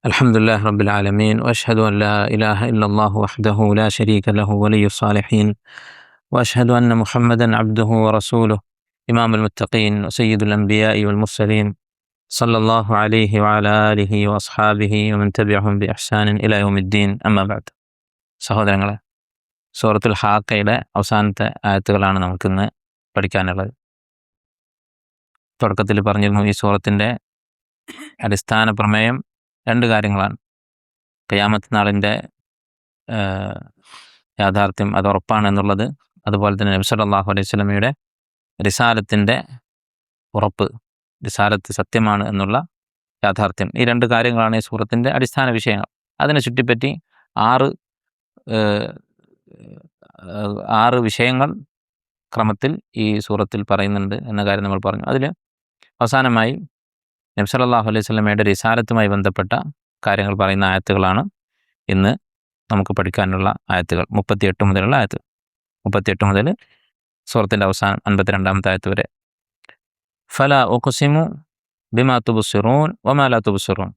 الحمد لله رب العالمين وأشهد أن لا إله إلا الله وحده لا شريك له ولي الصالحين وأشهد أن محمدا عبده ورسوله إمام المتقين وسيد الأنبياء والمرسلين صلى الله عليه وعلى آله وأصحابه ومن تبعهم بإحسان إلى يوم الدين أما بعد. സഹോദരങ്ങളെ, സൂറത്തുൽ ഹാക്കയുടെ അവസാനത്തെ ആയത്തുകളാണ് നമുക്കിന്ന് പഠിക്കാനുള്ളത്. തുടക്കത്തിൽ പറഞ്ഞിരുന്നു, ഈ സൂറത്തിൻ്റെ അടിസ്ഥാന പ്രമേയം രണ്ട് കാര്യങ്ങളാണ്. ഖിയാമത്ത് നാളിൻ്റെ യാഥാർത്ഥ്യം, അത് ഉറപ്പാണ് എന്നുള്ളത്, അതുപോലെ തന്നെ നബി സല്ലല്ലാഹു അലൈഹി വസല്ലമയുടെ റിസാലത്തിൻ്റെ ഉറപ്പ്, റിസാലത്ത് സത്യമാണ് എന്നുള്ള യാഥാർത്ഥ്യം. ഈ രണ്ട് കാര്യങ്ങളാണ് ഈ സൂറത്തിൻ്റെ അടിസ്ഥാന വിഷയങ്ങൾ. അതിനെ ചുറ്റിപ്പറ്റി ആറ് വിഷയങ്ങൾ ക്രമത്തിൽ ഈ സൂറത്തിൽ പറയുന്നുണ്ട് എന്ന കാര്യം നമ്മൾ പറഞ്ഞു. അതിൽ അവസാനമായി നബി സല്ലല്ലാഹു അലൈഹി വസല്ലമയുടെ റിസാലത്തുമായി ബന്ധപ്പെട്ട കാര്യങ്ങൾ പറയുന്ന ആയത്തുകളാണ് ഇന്ന് നമുക്ക് പഠിക്കാനുള്ള ആയത്തുകൾ. 38 മുതലുള്ള ആയത്തുകൾ, 38 മുതൽ സൂറത്തിൻ്റെ അവസാനം 52-ാമത്തെ ആയത്ത് വരെ. ഫലാ ഉഖ്സിമു ബിമാ തുബ്സിറൂൻ വമാ ലാ തുബ്സിറൂൻ.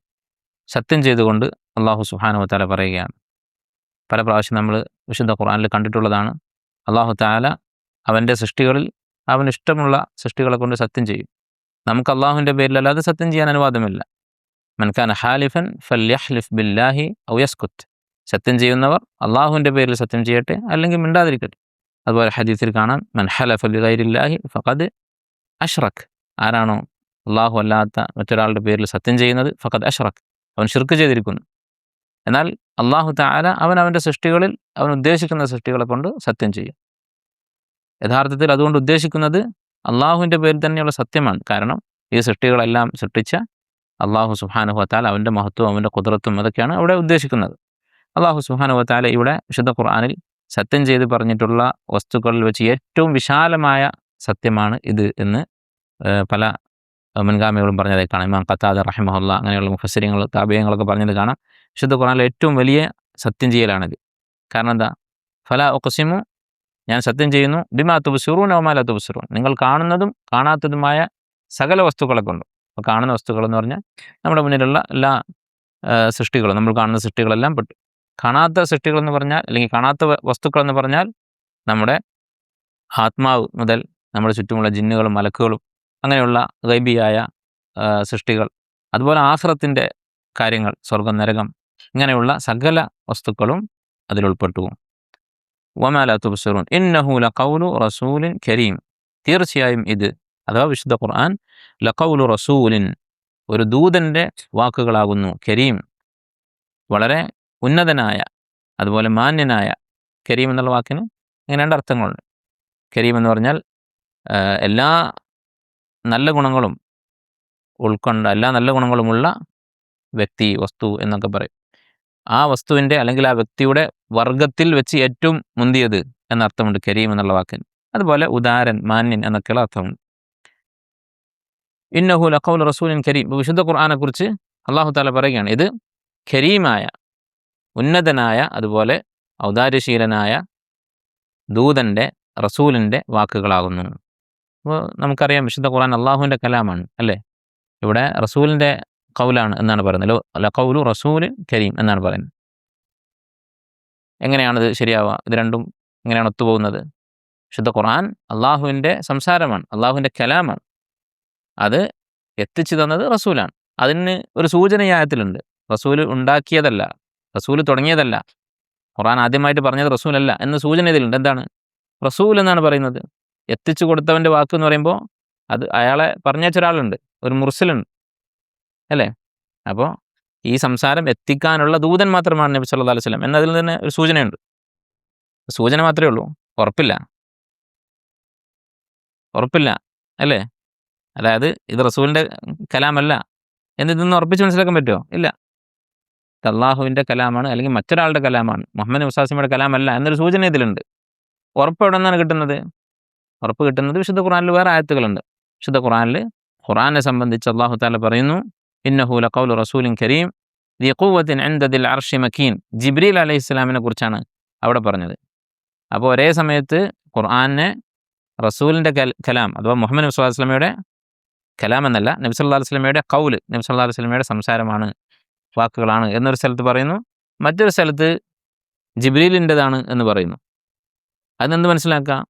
സത്യം ചെയ്തുകൊണ്ട് അല്ലാഹു സുബ്ഹാനഹു വ തആല പറയുകയാണ്. പല പ്രാവശ്യം നമ്മൾ വിശുദ്ധ ഖുർആനിൽ കണ്ടിട്ടുള്ളതാണ്. അല്ലാഹു തആല അവൻ്റെ സൃഷ്ടികളിൽ അവന് ഇഷ്ടമുള്ള സൃഷ്ടികളെ കൊണ്ട് സത്യം ചെയ്യും. നമുക്ക് അള്ളാഹുവിൻ്റെ പേരിലല്ലാതെ സത്യം ചെയ്യാൻ അനുവാദമില്ല. മൻ കാന ഹാലിഫൻ ഫൽയഹ്ലിഫ് ബില്ലാഹി ഔ യസ്കുത്ത്. സത്യം ചെയ്യുന്നവർ അള്ളാഹുവിൻ്റെ പേരിൽ സത്യം ചെയ്യട്ടെ, അല്ലെങ്കിൽ മിണ്ടാതിരിക്കട്ടെ. അതുപോലെ ഹദീസിൽ കാണാം, മൻ ഹലഫ ബിഗൈരില്ലാഹി ഫഖദ് അഷ്റക്. ആരാണോ അള്ളാഹു അല്ലാത്ത മറ്റൊരാളുടെ പേരിൽ സത്യം ചെയ്യുന്നത്, ഫഖദ് അഷ്റക്, അവൻ ശിർക്ക് ചെയ്തിരിക്കുന്നു. എന്നാൽ അള്ളാഹു തആല അവൻ്റെ സൃഷ്ടികളിൽ അവൻ ഉദ്ദേശിക്കുന്ന സൃഷ്ടികളെ കൊണ്ട് സത്യം ചെയ്യും. യഥാർത്ഥത്തിൽ അതുകൊണ്ട് ഉദ്ദേശിക്കുന്നത് അള്ളാഹുവിൻ്റെ പേരിൽ തന്നെയുള്ള സത്യമാണ്. കാരണം ഈ സൃഷ്ടികളെല്ലാം സൃഷ്ടിച്ച അള്ളാഹു സുബ്ഹാനഹു വ തആല, അവൻ്റെ മഹത്വവും അവൻ്റെ ഖുദ്റത്തും അതൊക്കെയാണ് അവിടെ ഉദ്ദേശിക്കുന്നത്. അള്ളാഹു സുബ്ഹാനഹു വ തആല ഇവിടെ വിശുദ്ധ ഖുർആനിൽ സത്യം ചെയ്ത് പറഞ്ഞിട്ടുള്ള വസ്തുക്കളിൽ വെച്ച് ഏറ്റവും വിശാലമായ സത്യമാണ് ഇത് എന്ന് പല മുൻഗാമികളും പറഞ്ഞതായി കാണാം. ഇമാം ഖത്താദ റഹിമഹുല്ല, അങ്ങനെയുള്ള മുഫസ്സിരിങ്ങൾ, താബിഈങ്ങളൊക്കെ പറഞ്ഞത് കാണാം. വിശുദ്ധ ഖുർആനിൽ ഏറ്റവും വലിയ സത്യം ചെയ്യലാണിത്. കാരണം എന്താ? ഫലാ ഉഖ്സിമു, ഞാൻ സത്യം ചെയ്യുന്നു, ബിമാ തുബ്സിറൂന വമാ ലാ തുബ്സിറൂൻ, നിങ്ങൾ കാണുന്നതും കാണാത്തതുമായ സകല വസ്തുക്കളെ കൊണ്ടും. അപ്പോൾ കാണുന്ന വസ്തുക്കളെന്ന് പറഞ്ഞാൽ നമ്മുടെ മുന്നിലുള്ള എല്ലാ സൃഷ്ടികളും, നമ്മൾ കാണുന്ന സൃഷ്ടികളെല്ലാം പെട്ടു. കാണാത്ത സൃഷ്ടികളെന്ന് പറഞ്ഞാൽ, അല്ലെങ്കിൽ കാണാത്ത വസ്തുക്കളെന്ന് പറഞ്ഞാൽ നമ്മുടെ ആത്മാവ് മുതൽ നമ്മുടെ ചുറ്റുമുള്ള ജിന്നുകളും മലക്കുകളും അങ്ങനെയുള്ള ഗൈബിയായ സൃഷ്ടികൾ, അതുപോലെ ആഖിറത്തിൻ്റെ കാര്യങ്ങൾ, സ്വർഗ്ഗം നരകം, ഇങ്ങനെയുള്ള സകല വസ്തുക്കളും അതിലുൾപ്പെട്ടു. വമാ ലാ തുബ്സിറൂൻ ഇന്നഹു ലഖൗലു റസൂലിൻ കരീം. തീർച്ചയായും ഇത്, അഥവാ വിശുദ്ധ ഖുർആൻ, ലഖൗലു റസൂലിൻ, ഒരു ദൂതൻ്റെ വാക്കുകളാകുന്നു. കരീം, വളരെ ഉന്നതനായ, അതുപോലെ മാന്യനായ. കരീം എന്നുള്ള വാക്കിന് ഇങ്ങനെ രണ്ട് അർത്ഥങ്ങളുണ്ട്. കരീം എന്ന് പറഞ്ഞാൽ എല്ലാ നല്ല ഗുണങ്ങളും ഉൾക്കൊണ്ട, എല്ലാ നല്ല ഗുണങ്ങളുമുള്ള വ്യക്തി, വസ്തു എന്നൊക്കെ പറയും. ആ വസ്തുവിൻ്റെ അല്ലെങ്കിൽ ആ വ്യക്തിയുടെ വർഗത്തിൽ വെച്ച് ഏറ്റവും മുന്തിയത് എന്നർത്ഥമുണ്ട് കരീം എന്നുള്ള വാക്കിന്. അതുപോലെ ഉദാരൻ, മാന്യൻ എന്നൊക്കെയുള്ള അർത്ഥമുണ്ട്. ഇന്നഹു ലഖൗലു റസൂലിൻ കരീം. വിശുദ്ധ ഖുർആനെ കുറിച്ച് അല്ലാഹു തആല പറയുകയാണ്, ഇത് കരീമായ, ഉന്നതനായ, അതുപോലെ ഔദാര്യശീലനായ ദൂതൻ്റെ, റസൂലിൻ്റെ വാക്കുകളാകുന്നു. അപ്പോൾ നമുക്കറിയാം, വിശുദ്ധ ഖുർആൻ അള്ളാഹുവിൻ്റെ കലാമാണ്, അല്ലേ? ഇവിടെ റസൂലിൻ്റെ ഖൗലാണ് എന്നാണ് പറയുന്നത്. ലഖൗലു റസൂലിൻ കരീം എന്നാണ് പറയുന്നത്. എങ്ങനെയാണിത് ശരിയാവുക? ഇത് രണ്ടും എങ്ങനെയാണ് ഒത്തുപോകുന്നത്? വിശുദ്ധ ഖുർആൻ അള്ളാഹുവിൻ്റെ സംസാരമാണ്, അള്ളാഹുവിൻ്റെ കലാമാണ്. അത് എത്തിച്ചു തന്നത് റസൂലാണ്. അതിന് ഒരു സൂചന ഈ ആയത്തിലുണ്ട്. റസൂൽ ഉണ്ടാക്കിയതല്ല, റസൂൽ തുടങ്ങിയതല്ല, ഖുർആൻ ആദ്യമായിട്ട് പറഞ്ഞത് റസൂലല്ല എന്ന സൂചന ഇതിലുണ്ട്. എന്താണ് റസൂൽ എന്നാണ് പറയുന്നത്? എത്തിച്ചു കൊടുത്തവൻ്റെ വാക്ക് എന്ന് പറയുമ്പോൾ അത് അയാളെ പറഞ്ഞയച്ച ഒരാളുണ്ട്, ഒരു മുർസലുണ്ട്, അല്ലേ? അപ്പോൾ ഈ സംസാരം എത്തിക്കാനുള്ള ദൂതൻ മാത്രമാണ് നബി സല്ലല്ലാഹു അലൈഹി വസല്ലം എന്നതിൽ തന്നെ ഒരു സൂചനയുണ്ട്. സൂചന മാത്രമേ ഉള്ളൂ, ഉറപ്പില്ല, അല്ലേ? അതായത് ഇത് റസൂലിൻ്റെ കലാമല്ല എന്നിതൊന്നും ഉറപ്പിച്ച് മനസ്സിലാക്കാൻ പറ്റുമോ? ഇല്ല. ഇത് അള്ളാഹുവിൻ്റെ കലാമാണ്, അല്ലെങ്കിൽ മറ്റൊരാളുടെ കലാമാണ്, മുഹമ്മദ് മുസ്തഫയുടെ കലാമല്ല എന്നൊരു സൂചന ഇതിലുണ്ട്. ഉറപ്പ് എവിടെ നിന്നാണ് കിട്ടുന്നത്? ഉറപ്പ് കിട്ടുന്നത് വിശുദ്ധ ഖുർആനിൽ വേറെ ആയത്തുകളുണ്ട്. വിശുദ്ധ ഖുർആനിൽ ഖുർആനെ സംബന്ധിച്ച് അല്ലാഹു തആല പറയുന്നു, ഇന്നഹു ലഖൗലു റസൂലിൻ കരീം ദി ഖുവ്വത്തിൻ ഇൻദ ദിൽ അർശി മക്കീൻ. ജിബ്രീൽ അലൈഹിസ്സലാമിനെ കുറിച്ചാണ് അവിടെ പറഞ്ഞത്. അപ്പോൾ ഒരേ സമയത്ത് ഖുർആനെ റസൂലിൻ്റെ കലാം, അഥവാ മുഹമ്മദ് മുസ്തഫ സ്വല്ലല്ലാഹു അലൈഹി വസല്ലമയുടെ കലാം എന്നല്ല, നബി സല്ലല്ലാഹു അലൈഹി വസല്ലമയുടെ ഖൗല്, നബി സല്ലല്ലാഹു അലൈഹി വസല്ലമയുടെ സംസാരമാണ് വാക്കുകളാണ് എന്നൊരു സ്ഥലത്ത് പറയുന്നു, മറ്റൊരു സ്ഥലത്ത് ജിബ്രീലിൻ്റെതാണ് എന്ന് പറയുന്നു. അതിനെന്ത് മനസ്സിലാക്കാം?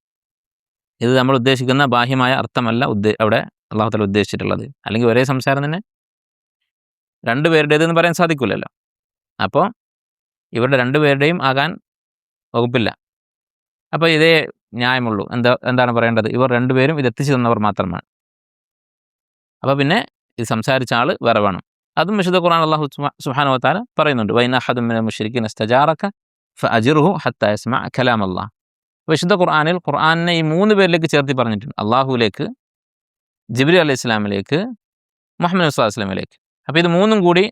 ഇത് നമ്മൾ ഉദ്ദേശിക്കുന്ന ബാഹ്യമായ അർത്ഥമല്ല അവിടെ അള്ളാഹു തആല ഉദ്ദേശിച്ചിട്ടുള്ളത്. അല്ലെങ്കിൽ ഒരേ സംസാരം തന്നെ രണ്ടുപേരുടേതെന്ന് പറയാൻ സാധിക്കില്ലല്ലോ. അപ്പോൾ ഇവരുടെ രണ്ടുപേരുടെയും ആകാൻ വകുപ്പില്ല. അപ്പോൾ ഇതേ ന്യായമുള്ളൂ. എന്താണ് പറയേണ്ടത്? ഇവർ രണ്ടുപേരും ഇത് എത്തിച്ചു തന്നവർ മാത്രമാണ്. അപ്പോൾ പിന്നെ ഇത് സംസാരിച്ച ആൾ വേറെ വേണം. അതും വിശുദ്ധ ഖുർആൻ അല്ലാഹു സുബ്ഹാനഹു വ തആല പറയുന്നുണ്ട്, വഇൻ അഹദും മിനൽ മുശ്രിക്കീന ഇസ്തജാറക ഫഅജിർഹു ഹത്താ യസ്മഅ കലാം അല്ലാഹ്. വിശുദ്ധ ഖുർആനിനെ ഈ 3 പേരിലേക്ക് ചേർത്തി പറഞ്ഞിട്ടുണ്ട്. അള്ളാഹുവിലേക്ക്, ജിബ്രീൽ അലൈഹി ഇസ്ലാമിലേക്ക്, മുഹമ്മദ് സ്വല്ലല്ലാഹു അലൈഹി വസല്ലമയിലേക്ക്. അപ്പോൾ ഇത് 3ഉം കൂടി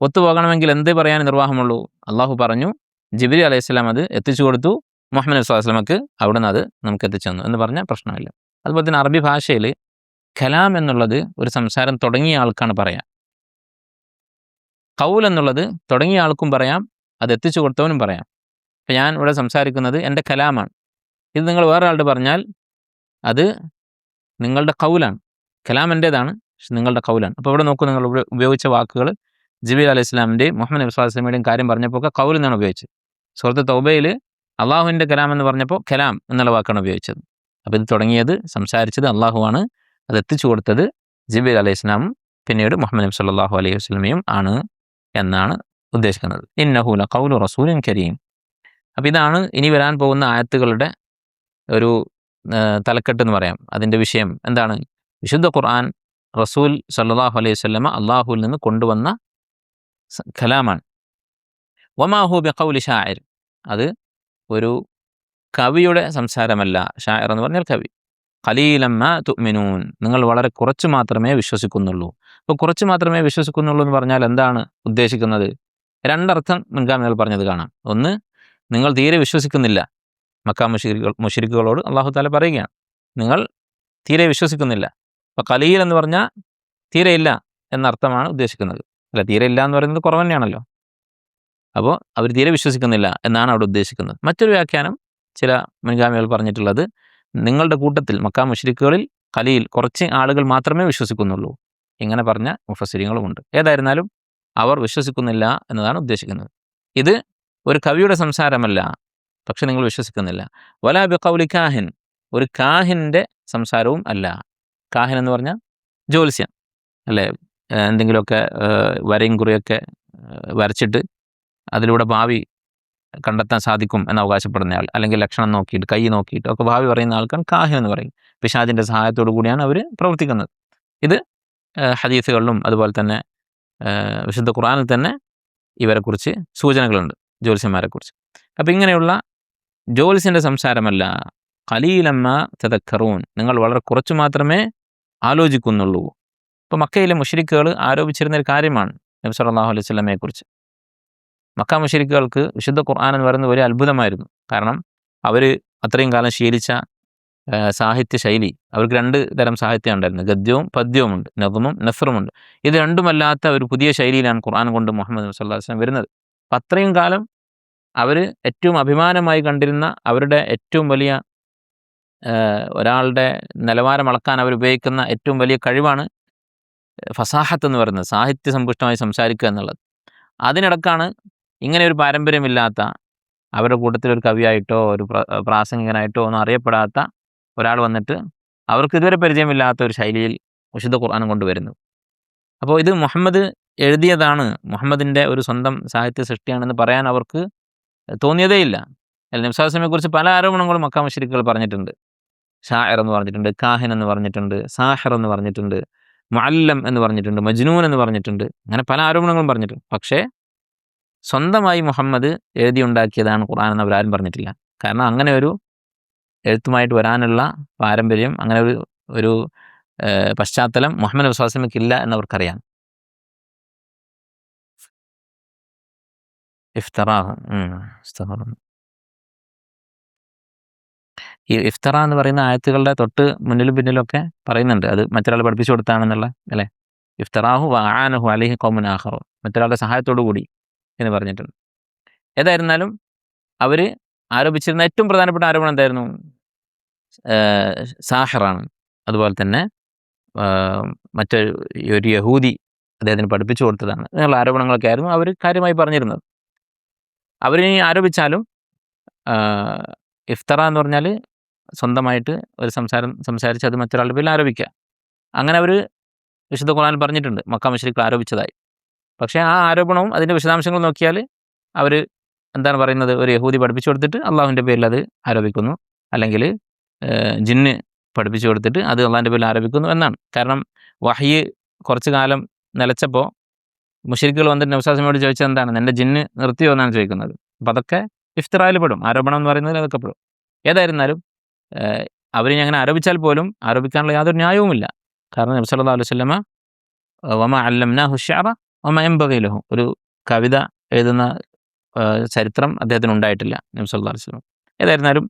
ഒത്തുപോകണമെങ്കിൽ എന്ത് പറയാൻ നിർവാഹമുള്ളൂ? അള്ളാഹു പറഞ്ഞു, ജിബ്രീൽ അലൈഹി ഇസ്ലാം അത് എത്തിച്ചു കൊടുത്തു, മുഹമ്മദ് സ്വല്ലല്ലാഹു അലൈഹി വസല്ലമക്ക് അവിടുന്ന് അത് നമുക്ക് എത്തിച്ചു തന്നു എന്ന് പറഞ്ഞാൽ പ്രശ്നമില്ല. അതുപോലെ തന്നെ അറബി ഭാഷയിൽ കലാം എന്നുള്ളത് ഒരു സംസാരം തുടങ്ങിയ ആൾക്കാണ് പറയാം. ഖൗൽ എന്നുള്ളത് തുടങ്ങിയ ആൾക്കും പറയാം, അത് എത്തിച്ചു കൊടുത്തവനും പറയാം. അപ്പോൾ ഞാൻ ഇവിടെ സംസാരിക്കുന്നത് എൻ്റെ കലാമാണ്. ഇത് നിങ്ങൾ വേറെ ആളുടെ പറഞ്ഞാൽ അത് നിങ്ങളുടെ ഖൗലാണ്. കലാം എൻ്റേതാണ്, പക്ഷെ നിങ്ങളുടെ ഖൗലാണ്. അപ്പോൾ ഇവിടെ നോക്കൂ, നിങ്ങൾ ഉപയോഗിച്ച വാക്കുകൾ ജിബ്രീൽ അലൈഹി ഇസ്ലാമിൻ്റെയും മുഹമ്മദ് നബി സ്വല്ലല്ലാഹു അലൈഹി വസല്ലമയുടെയും കാര്യം പറഞ്ഞപ്പോൾ ഒക്കെ ഖൗൽ എന്നാണ് ഉപയോഗിച്ചത്. സൂറത്ത് തൗബയിൽ അള്ളാഹുവിൻ്റെ കലാം എന്ന് പറഞ്ഞപ്പോൾ കലാം എന്നുള്ള വാക്കാണ് ഉപയോഗിച്ചത്. അപ്പോൾ ഇത് തുടങ്ങിയത്, സംസാരിച്ചത് അള്ളാഹുവാണ്, അത് എത്തിച്ചു കൊടുത്തത് ജിബ്രീൽ അലൈഹി ഇസ്ലാമും പിന്നീട് മുഹമ്മദ് നബി സ്വല്ലല്ലാഹു അലൈഹി വസല്ലമയും ആണ് എന്നാണ് ഉദ്ദേശിക്കുന്നത്. ഇന്നഹു ലഖൗലു റസൂലിൻ കരീം. അപ്പോൾ ഇതാണ് ഇനി വരാൻ പോകുന്ന ആയത്തുകളുടെ ഒരു തലക്കെട്ട് എന്ന് പറയാം. അതിൻ്റെ വിഷയം എന്താണ്? വിശുദ്ധ ഖുർആൻ റസൂൽ സല്ലല്ലാഹു അലൈഹി വസല്ലമ അള്ളാഹുവിൽ നിന്ന് കൊണ്ടുവന്ന കലാമാണ്. വമാ ഹു ബിഖൗലി ഷാഇർ. അത് ഒരു കവിയുടെ സംസാരമല്ല. ഷാഇർ എന്ന് പറഞ്ഞാൽ കവി. ഖലീലൻ മാ തുഅ്മിനൂൻ. നിങ്ങൾ വളരെ കുറച്ച് മാത്രമേ വിശ്വസിക്കുന്നുള്ളൂ. അപ്പോൾ കുറച്ച് മാത്രമേ വിശ്വസിക്കുന്നുള്ളൂ എന്ന് പറഞ്ഞാൽ എന്താണ് ഉദ്ദേശിക്കുന്നത്? രണ്ടർത്ഥം മുൻഗാമികൾ പറഞ്ഞത് കാണാം. ഒന്ന്, നിങ്ങൾ തീരെ വിശ്വസിക്കുന്നില്ല. മക്ക മുശ്രിക്കുകളോട് അല്ലാഹു തആല പറയുകയാണ്, നിങ്ങൾ തീരെ വിശ്വസിക്കുന്നില്ല. അപ്പോൾ ഖലീൽ എന്ന് പറഞ്ഞാൽ തീരെ ഇല്ല എന്നർത്ഥമാണ് ഉദ്ദേശിക്കുന്നത്. അല്ല, തീരെ ഇല്ല എന്ന് പറയുന്നത് കുറവ് തന്നെയാണല്ലോ. അപ്പോൾ അവർ തീരെ വിശ്വസിക്കുന്നില്ല എന്നാണ് അവിടെ ഉദ്ദേശിക്കുന്നത്. മറ്റൊരു വ്യാഖ്യാനം ചില മുൻഗാമികൾ പറഞ്ഞിട്ടുള്ളത്, നിങ്ങളുടെ കൂട്ടത്തിൽ മക്ക മുശ്രിക്കുകളിൽ ഖലീൽ കുറച്ച് ആളുകൾ മാത്രമേ വിശ്വസിക്കുന്നുള്ളൂ. ഇങ്ങനെ പറഞ്ഞ മുഫസ്സിരീങ്ങളുമുണ്ട്. ഏതായിരുന്നാലും അവർ വിശ്വസിക്കുന്നില്ല എന്നതാണ് ഉദ്ദേശിക്കുന്നത്. ഇത് ഒരു കവിയുടെ സംസാരമല്ല, പക്ഷെ നിങ്ങൾ വിശ്വസിക്കുന്നില്ല. വലാ ബിഖൗലി കാഹിൻ. ഒരു കാഹിൻ്റെ സംസാരവും അല്ല. കാഹിൻ എന്ന് പറഞ്ഞാൽ ജ്യോത്സ്യൻ അല്ലേ? എന്തെങ്കിലുമൊക്കെ വരയും കുറിയൊക്കെ വരച്ചിട്ട് അതിലൂടെ ഭാവി കണ്ടെത്താൻ സാധിക്കും എന്ന് അവകാശപ്പെടുന്നയാൾ, അല്ലെങ്കിൽ ലക്ഷണം നോക്കിയിട്ട് കൈ നോക്കിയിട്ട് ഒക്കെ ഭാവി പറയുന്ന ആൾക്കാണ് കാഹിൻ എന്ന് പറയും. പിശാചിൻ്റെ സഹായത്തോടു കൂടിയാണ് അവർ പ്രവർത്തിക്കുന്നത്. ഇത് ഹദീസുകളിലും അതുപോലെ തന്നെ വിശുദ്ധ ഖുർആനിൽ തന്നെ ഇവരെക്കുറിച്ച് സൂചനകളുണ്ട്, ജ്യോത്സ്യന്മാരെക്കുറിച്ച്. അപ്പോൾ ഇങ്ങനെയുള്ള ജ്യോത്സ്യൻ്റെ സംസാരമല്ല. ഖലീലമ്മ തദക്കറൂൻ. നിങ്ങൾ വളരെ കുറച്ച് മാത്രമേ ആലോചിക്കുന്നുള്ളൂ. ഇപ്പോൾ മക്കയിലെ മുശ്രിക്കുകൾ ആരോപിച്ചിരുന്ന ഒരു കാര്യമാണ് നബി സല്ലല്ലാഹു അലൈഹി വസല്ലമയെക്കുറിച്ച്. മക്ക മുശ്രിക്കുകൾക്ക് വിശുദ്ധ ഖുർആൻ എന്ന് പറയുന്നത് ഒരു അത്ഭുതമായിരുന്നു. കാരണം അവർ അത്രയും കാലം ശീലിച്ച സാഹിത്യ ശൈലി, അവർക്ക് 2 തരം സാഹിത്യം ഉണ്ടായിരുന്നു. ഗദ്യവും പദ്യവുമുണ്ട്, നഗ്മും നസ്റുമുണ്ട്. ഇത് രണ്ടുമല്ലാത്ത ഒരു പുതിയ ശൈലിയിലാണ് ഖുർആൻ കൊണ്ട് മുഹമ്മദ് സല്ലല്ലാഹു അലൈഹി വസല്ലം വരുന്നത്. അപ്പം അത്രയും കാലം അവർ ഏറ്റവും അഭിമാനമായി കണ്ടിരുന്ന അവരുടെ ഏറ്റവും വലിയ ഒരാളുടെ നിലവാരം അളക്കാൻ അവർ ഉപയോഗിക്കുന്ന ഏറ്റവും വലിയ കഴിവാണ് ഫസാഹത്ത് എന്ന് പറയുന്നത്, സാഹിത്യ സമ്പുഷ്ടമായി സംസാരിക്കുക എന്നുള്ളത്. അതിനിടക്കാണ് ഇങ്ങനെ ഒരു പാരമ്പര്യമില്ലാത്ത, അവരുടെ കൂട്ടത്തിൽ ഒരു കവിയായിട്ടോ ഒരു പ്രാസംഗികനായിട്ടോ ഒന്നും അറിയപ്പെടാത്ത ഒരാൾ വന്നിട്ട് അവർക്ക് ഇതുവരെ പരിചയമില്ലാത്ത ഒരു ശൈലിയിൽ വിശുദ്ധ ഖുർആൻ കൊണ്ടുവരുന്നു. അപ്പോൾ ഇത് മുഹമ്മദ് എഴുതിയതാണ്, മുഹമ്മദിൻ്റെ ഒരു സ്വന്തം സാഹിത്യ സൃഷ്ടിയാണെന്ന് പറയാൻ അവർക്ക് തോന്നിയതേയില്ല. നബി സല്ലല്ലാഹു അലൈഹി വസല്ലമയെക്കുറിച്ച് പല ആരോപണങ്ങളും മക്ക മുശ്രിക്കുകൾ പറഞ്ഞിട്ടുണ്ട്. ഷാഇർ എന്ന് പറഞ്ഞിട്ടുണ്ട്, കാഹിൻ എന്ന് പറഞ്ഞിട്ടുണ്ട്, സാഹിർ എന്ന് പറഞ്ഞിട്ടുണ്ട്, മുഅല്ലം എന്ന് പറഞ്ഞിട്ടുണ്ട്, മജ്നൂൻ എന്ന് പറഞ്ഞിട്ടുണ്ട്. അങ്ങനെ പല ആരോപണങ്ങളും പറഞ്ഞിട്ടുണ്ട്. പക്ഷേ സ്വന്തമായി മുഹമ്മദ് എഴുതിയുണ്ടാക്കിയതാണ് ഖുർആൻ എന്ന് അവരാരും പറഞ്ഞിട്ടില്ല. കാരണം അങ്ങനെ ഒരു എഴുത്തുമായിട്ട് വരാനുള്ള പാരമ്പര്യം, അങ്ങനെ ഒരു പശ്ചാത്തലം മുഹമ്മദ് നബി സ്വല്ലല്ലാഹു അലൈഹി വസല്ലമയ്ക്ക് ഇല്ല എന്നവർക്കറിയാം. ഈ ഇഫ്തറ എന്ന് പറയുന്ന ആയത്തുകളുടെ തൊട്ട് മുന്നിലും പിന്നിലൊക്കെ പറയുന്നുണ്ട്, അത് മറ്റൊരാൾ പഠിപ്പിച്ചു കൊടുത്താണെന്നുള്ള, അല്ലേ? ഇഫ്തറാഹു വആനഹു അലൈഹി ഖൗമുൻ ആഖറൂൻ. മറ്റൊരാളുടെ സഹായത്തോടു കൂടി എന്ന് പറഞ്ഞിട്ടുണ്ട്. ഏതായിരുന്നാലും അവർ ആരോപിച്ചിരുന്ന ഏറ്റവും പ്രധാനപ്പെട്ട ആരോപണം എന്തായിരുന്നു? സാഹിറാണ്. അതുപോലെ തന്നെ മറ്റൊരു യഹൂദി അദ്ദേഹത്തിന് പഠിപ്പിച്ചു കൊടുത്തതാണ് എന്നുള്ള ആരോപണങ്ങളൊക്കെ ആയിരുന്നു അവർ കാര്യമായി പറഞ്ഞിരുന്നത്. അവരിനി ആരോപിച്ചാലും ഇഫ്തറ എന്ന് പറഞ്ഞാൽ സ്വന്തമായിട്ട് ഒരു സംസാരിച്ച് അത് മറ്റൊരാളുടെ പേരിൽ ആരോപിക്കുക. അങ്ങനെ അവർ വിശുദ്ധ ഖുർആനിൽ പറഞ്ഞിട്ടുണ്ട് മക്ക മുശ്രിക്കുകൾ ആരോപിച്ചതായി. പക്ഷേ ആ ആരോപണവും അതിൻ്റെ വിശദാംശങ്ങൾ നോക്കിയാൽ അവർ എന്താണ് പറയുന്നത്, ഒരു യഹൂദി പഠിപ്പിച്ചു കൊടുത്തിട്ട് അള്ളാഹുവിൻ്റെ പേരിൽ അത് ആരോപിക്കുന്നു, അല്ലെങ്കിൽ ജിന്ന് പഠിപ്പിച്ചു കൊടുത്തിട്ട് അത് അള്ളാഹിൻ്റെ പേരിൽ ആരോപിക്കുന്നു എന്നാണ്. കാരണം വഹ്യ് കുറച്ച് കാലം നിലച്ചപ്പോൾ മുശ്രിക്കുകൾ വന്നിട്ട് നബി സ്വല്ലല്ലാഹു അലൈഹി വസല്ലമയോട് ചോദിച്ചത് എന്താണ്, എൻ്റെ ജിന്ന് നിർത്തിയോ എന്നാണ് ചോദിക്കുന്നത്. അപ്പോൾ അതൊക്കെ ഇഫ്തിറായിൽ പെടും, ആരോപണം എന്ന് പറയുന്നതിൽ അതൊക്കെ പെടും. ഏതായിരുന്നാലും അവരിനി അങ്ങനെ ആരോപിച്ചാൽ പോലും ആരോപിക്കാനുള്ള യാതൊരു ന്യായവുമില്ല. കാരണം നബി സല്ലല്ലാഹു അലൈഹി വസല്ലമ വമ അല്ലംനാഹു ശഅറ വമ യൻബഗി ലഹു, ഒരു കവിത എഴുതുന്ന ചരിത്രം അദ്ദേഹത്തിന് ഉണ്ടായിട്ടില്ല നബി സല്ലല്ലാഹു അലൈഹി വസല്ലം. ഏതായിരുന്നാലും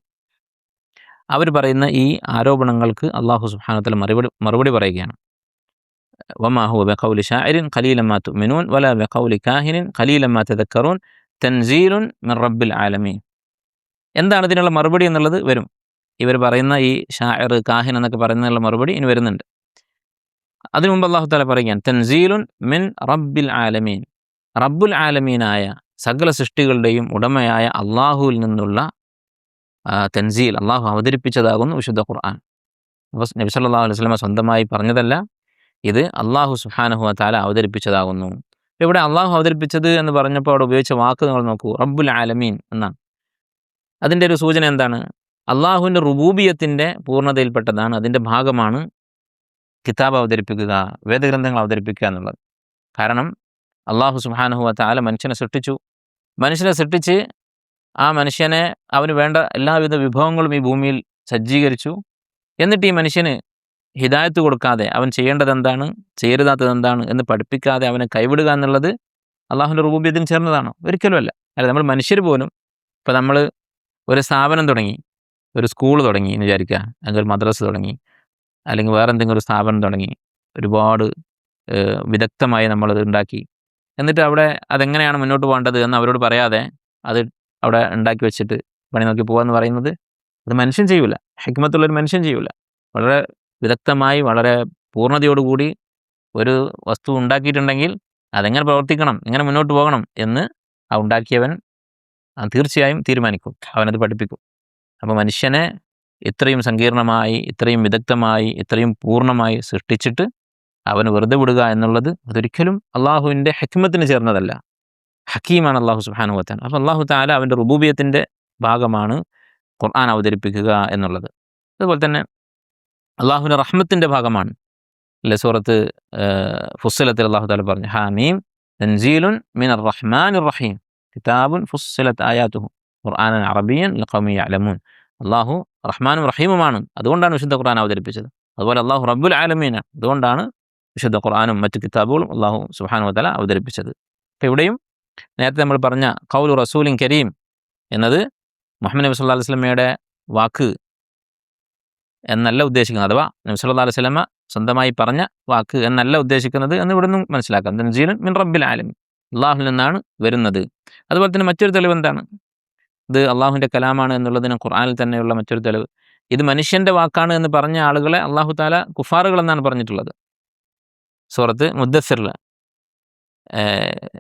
അവർ പറയുന്ന ഈ ആരോപണങ്ങൾക്ക് അല്ലാഹു സുബ്ഹാനഹു വ തആല മറുപടി പറയുകയാണ്. വമാ ഹുവ ബിഖൗലി ശാഇരിൻ ഖലീലൻ മാ തുഅ്മിനൂൻ വലാ ബിഖൗലി കാഹിനിൻ ഖലീലൻ മാ തദക്കറൂൻ തൻസീലുൻ മിൻ റബ്ബിൽ ആലമീൻ. എന്താണ് ഇതിനുള്ള മറുപടി എന്നുള്ളത് വരും. ഇവർ പറയുന്ന ഈ ഷാഇർ, കാഹിൻ എന്നൊക്കെ പറയുന്നതിനുള്ള മറുപടി ഇനി വരുന്നുണ്ട്. അതിനു മുമ്പ് അല്ലാഹു തആല പറയുകയാണ് തൻസീലുൻ മിൻ റബ്ബിൽ ആലമീൻ, റബ്ബുൽ ആലമീനായ സകല സൃഷ്ടികളുടെയും ഉടമയായ അള്ളാഹുവിൽ നിന്നുള്ള തൻസീൽ, അള്ളാഹു അവതരിപ്പിച്ചതാകുന്നു വിശുദ്ധ ഖുർആൻ. നബി സല്ലല്ലാഹു അലൈഹി വസല്ലം സ്വന്തമായി പറഞ്ഞതല്ല, ഇത് അള്ളാഹു സുബ്ഹാനഹു വ തആല അവതരിപ്പിച്ചതാകുന്നു. ഇവിടെ അള്ളാഹു അവതരിപ്പിച്ചത് എന്ന് പറഞ്ഞപ്പോൾ അവിടെ ഉപയോഗിച്ച വാക്ക് നിങ്ങൾ നോക്കൂ, റബ്ബുൽ ആലമീൻ എന്നാണ്. അതിൻ്റെ ഒരു സൂചന എന്താണ്? അള്ളാഹുവിൻ്റെ റുബൂബിയത്തിൻ്റെ പൂർണ്ണതയിൽപ്പെട്ടതാണ്, അതിൻ്റെ ഭാഗമാണ് കിതാബ് അവതരിപ്പിക്കുക, വേദഗ്രന്ഥങ്ങൾ അവതരിപ്പിക്കുക എന്നുള്ളത്. കാരണം അള്ളാഹു സുബ്ഹാനഹു വ തആല മനുഷ്യനെ സൃഷ്ടിച്ച് ആ മനുഷ്യനെ അവന് വേണ്ട എല്ലാവിധ വിഭവങ്ങളും ഈ ഭൂമിയിൽ സജ്ജീകരിച്ചു. എന്നിട്ട് ഈ മനുഷ്യന് ഹിദായത്ത് കൊടുക്കാതെ അവൻ ചെയ്യേണ്ടത് എന്താണ്, ചെയ്യരുതാത്തത് എന്താണ് എന്ന് പഠിപ്പിക്കാതെ അവനെ കൈവിടുക എന്നുള്ളത് അള്ളാഹുവിൻ്റെ റുബൂബിയത്തിന് ചേർന്നതാണോ? ഒരിക്കലുമല്ല. അല്ല, നമ്മൾ മനുഷ്യർ പോലും ഇപ്പോൾ നമ്മൾ ഒരു സ്ഥാപനം തുടങ്ങി, ഒരു സ്കൂൾ തുടങ്ങി എന്ന് വിചാരിക്കുക, അല്ലെങ്കിൽ ഒരു മദ്രസ തുടങ്ങി, അല്ലെങ്കിൽ വേറെ എന്തെങ്കിലും ഒരു സ്ഥാപനം തുടങ്ങി, ഒരുപാട് വിദഗ്ധമായി നമ്മളത് ഉണ്ടാക്കി, എന്നിട്ട് അവിടെ അതെങ്ങനെയാണ് മുന്നോട്ട് പോകേണ്ടത് എന്ന് അവരോട് പറയാതെ അത് അവിടെ ഉണ്ടാക്കി വെച്ചിട്ട് പണി നോക്കി പോകാമെന്ന് പറയുന്നത് അത് മനുഷ്യൻ ചെയ്യൂല, ഹിക്മത്തുള്ളൊരു മനുഷ്യൻ ചെയ്യൂല. വളരെ വിദഗ്ധമായി വളരെ പൂർണ്ണതയോടുകൂടി ഒരു വസ്തു ഉണ്ടാക്കിയിട്ടുണ്ടെങ്കിൽ അതെങ്ങനെ പ്രവർത്തിക്കണം, എങ്ങനെ മുന്നോട്ട് പോകണം എന്ന് ആ ഉണ്ടാക്കിയവൻ തീർച്ചയായും തീരുമാനിക്കും, അവനത് പഠിപ്പിക്കും. അപ്പോൾ മനുഷ്യനെ ഇത്രയും സങ്കീർണമായി, ഇത്രയും വിദഗ്ധമായി, ഇത്രയും പൂർണ്ണമായി സൃഷ്ടിച്ചിട്ട് അവന് വെറുതെ വിടുക എന്നുള്ളത് അതൊരിക്കലും അള്ളാഹുവിൻ്റെ ഹിക്മത്തിന് ചേർന്നതല്ല. ഹക്കീമാണ് അള്ളാഹു സുബ്ഹാനഹു വ തആല. അപ്പോൾ അള്ളാഹു തആല അവൻ്റെ റുബൂബിയത്തിൻ്റെ ഭാഗമാണ് ഖുർആൻ അവതരിപ്പിക്കുക എന്നുള്ളത്. അതുപോലെ തന്നെ അള്ളാഹുവിൻ്റെ റഹ്മത്തിൻ്റെ ഭാഗമാണ്. അല്ലെ, സൂറത്ത് ഫുസ്സിലത്തിൽ അള്ളാഹു തആല പറഞ്ഞു, ഹാമീം തൻസീലുൻ മിനർ റഹ്മാനിർ റഹീം കിതാബുൻ ഫുസ്സിലത് ആയാതുഹു ഖുർആനൻ അറബിയ്യൻ ലിഖൗമി യഅലമൂൻ. അള്ളാഹു റഹ്മാനും റഹീമുമാണ്, അതുകൊണ്ടാണ് വിശുദ്ധ ഖുർആൻ അവതരിപ്പിച്ചത്. അതുപോലെ അള്ളാഹു റബ്ബുൽ ആലമീനാണ്, അതുകൊണ്ടാണ് വിശുദ്ധ ഖുർആനും മറ്റു കിതാബുകളും അള്ളാഹു സുബ്ഹാനഹു വ തആല അവതരിപ്പിച്ചത്. അപ്പോൾ ഇവിടെയും നേരത്തെ നമ്മൾ പറഞ്ഞ ഖൗലു റസൂലിൻ കരീം എന്നത് മുഹമ്മദ് നബി സല്ലല്ലാഹു അലൈഹി വസല്ലമയുടെ വാക്ക് എന്നല്ല ഉദ്ദേശിക്കുന്നത്, അഥവാ നബി സല്ലല്ലാഹു അലൈഹി വസല്ലമ സ്വന്തമായി പറഞ്ഞ വാക്ക് എന്നല്ല ഉദ്ദേശിക്കുന്നത് എന്ന് ഇവിടെ നിന്നും മനസ്സിലാക്കാം. തൻസീലുൻ മിൻ റബ്ബിൽ ആലമീൻ, അള്ളാഹുവിൽ നിന്നാണ് വരുന്നത്. അതുപോലെ തന്നെ മറ്റൊരു തെളിവ് എന്താണ്, ഇത് അള്ളാഹുവിൻ്റെ കലാമാണ് എന്നുള്ളതിന് ഖുർആനിൽ തന്നെയുള്ള മറ്റൊരു തെളിവ്, ഇത് മനുഷ്യൻ്റെ വാക്കാണ് എന്ന് പറഞ്ഞ ആളുകളെ അള്ളാഹു തആല കുഫാറുകൾ എന്നാണ് പറഞ്ഞിട്ടുള്ളത്. സൂറത്ത് മുദ്ദസ്സിറിൽ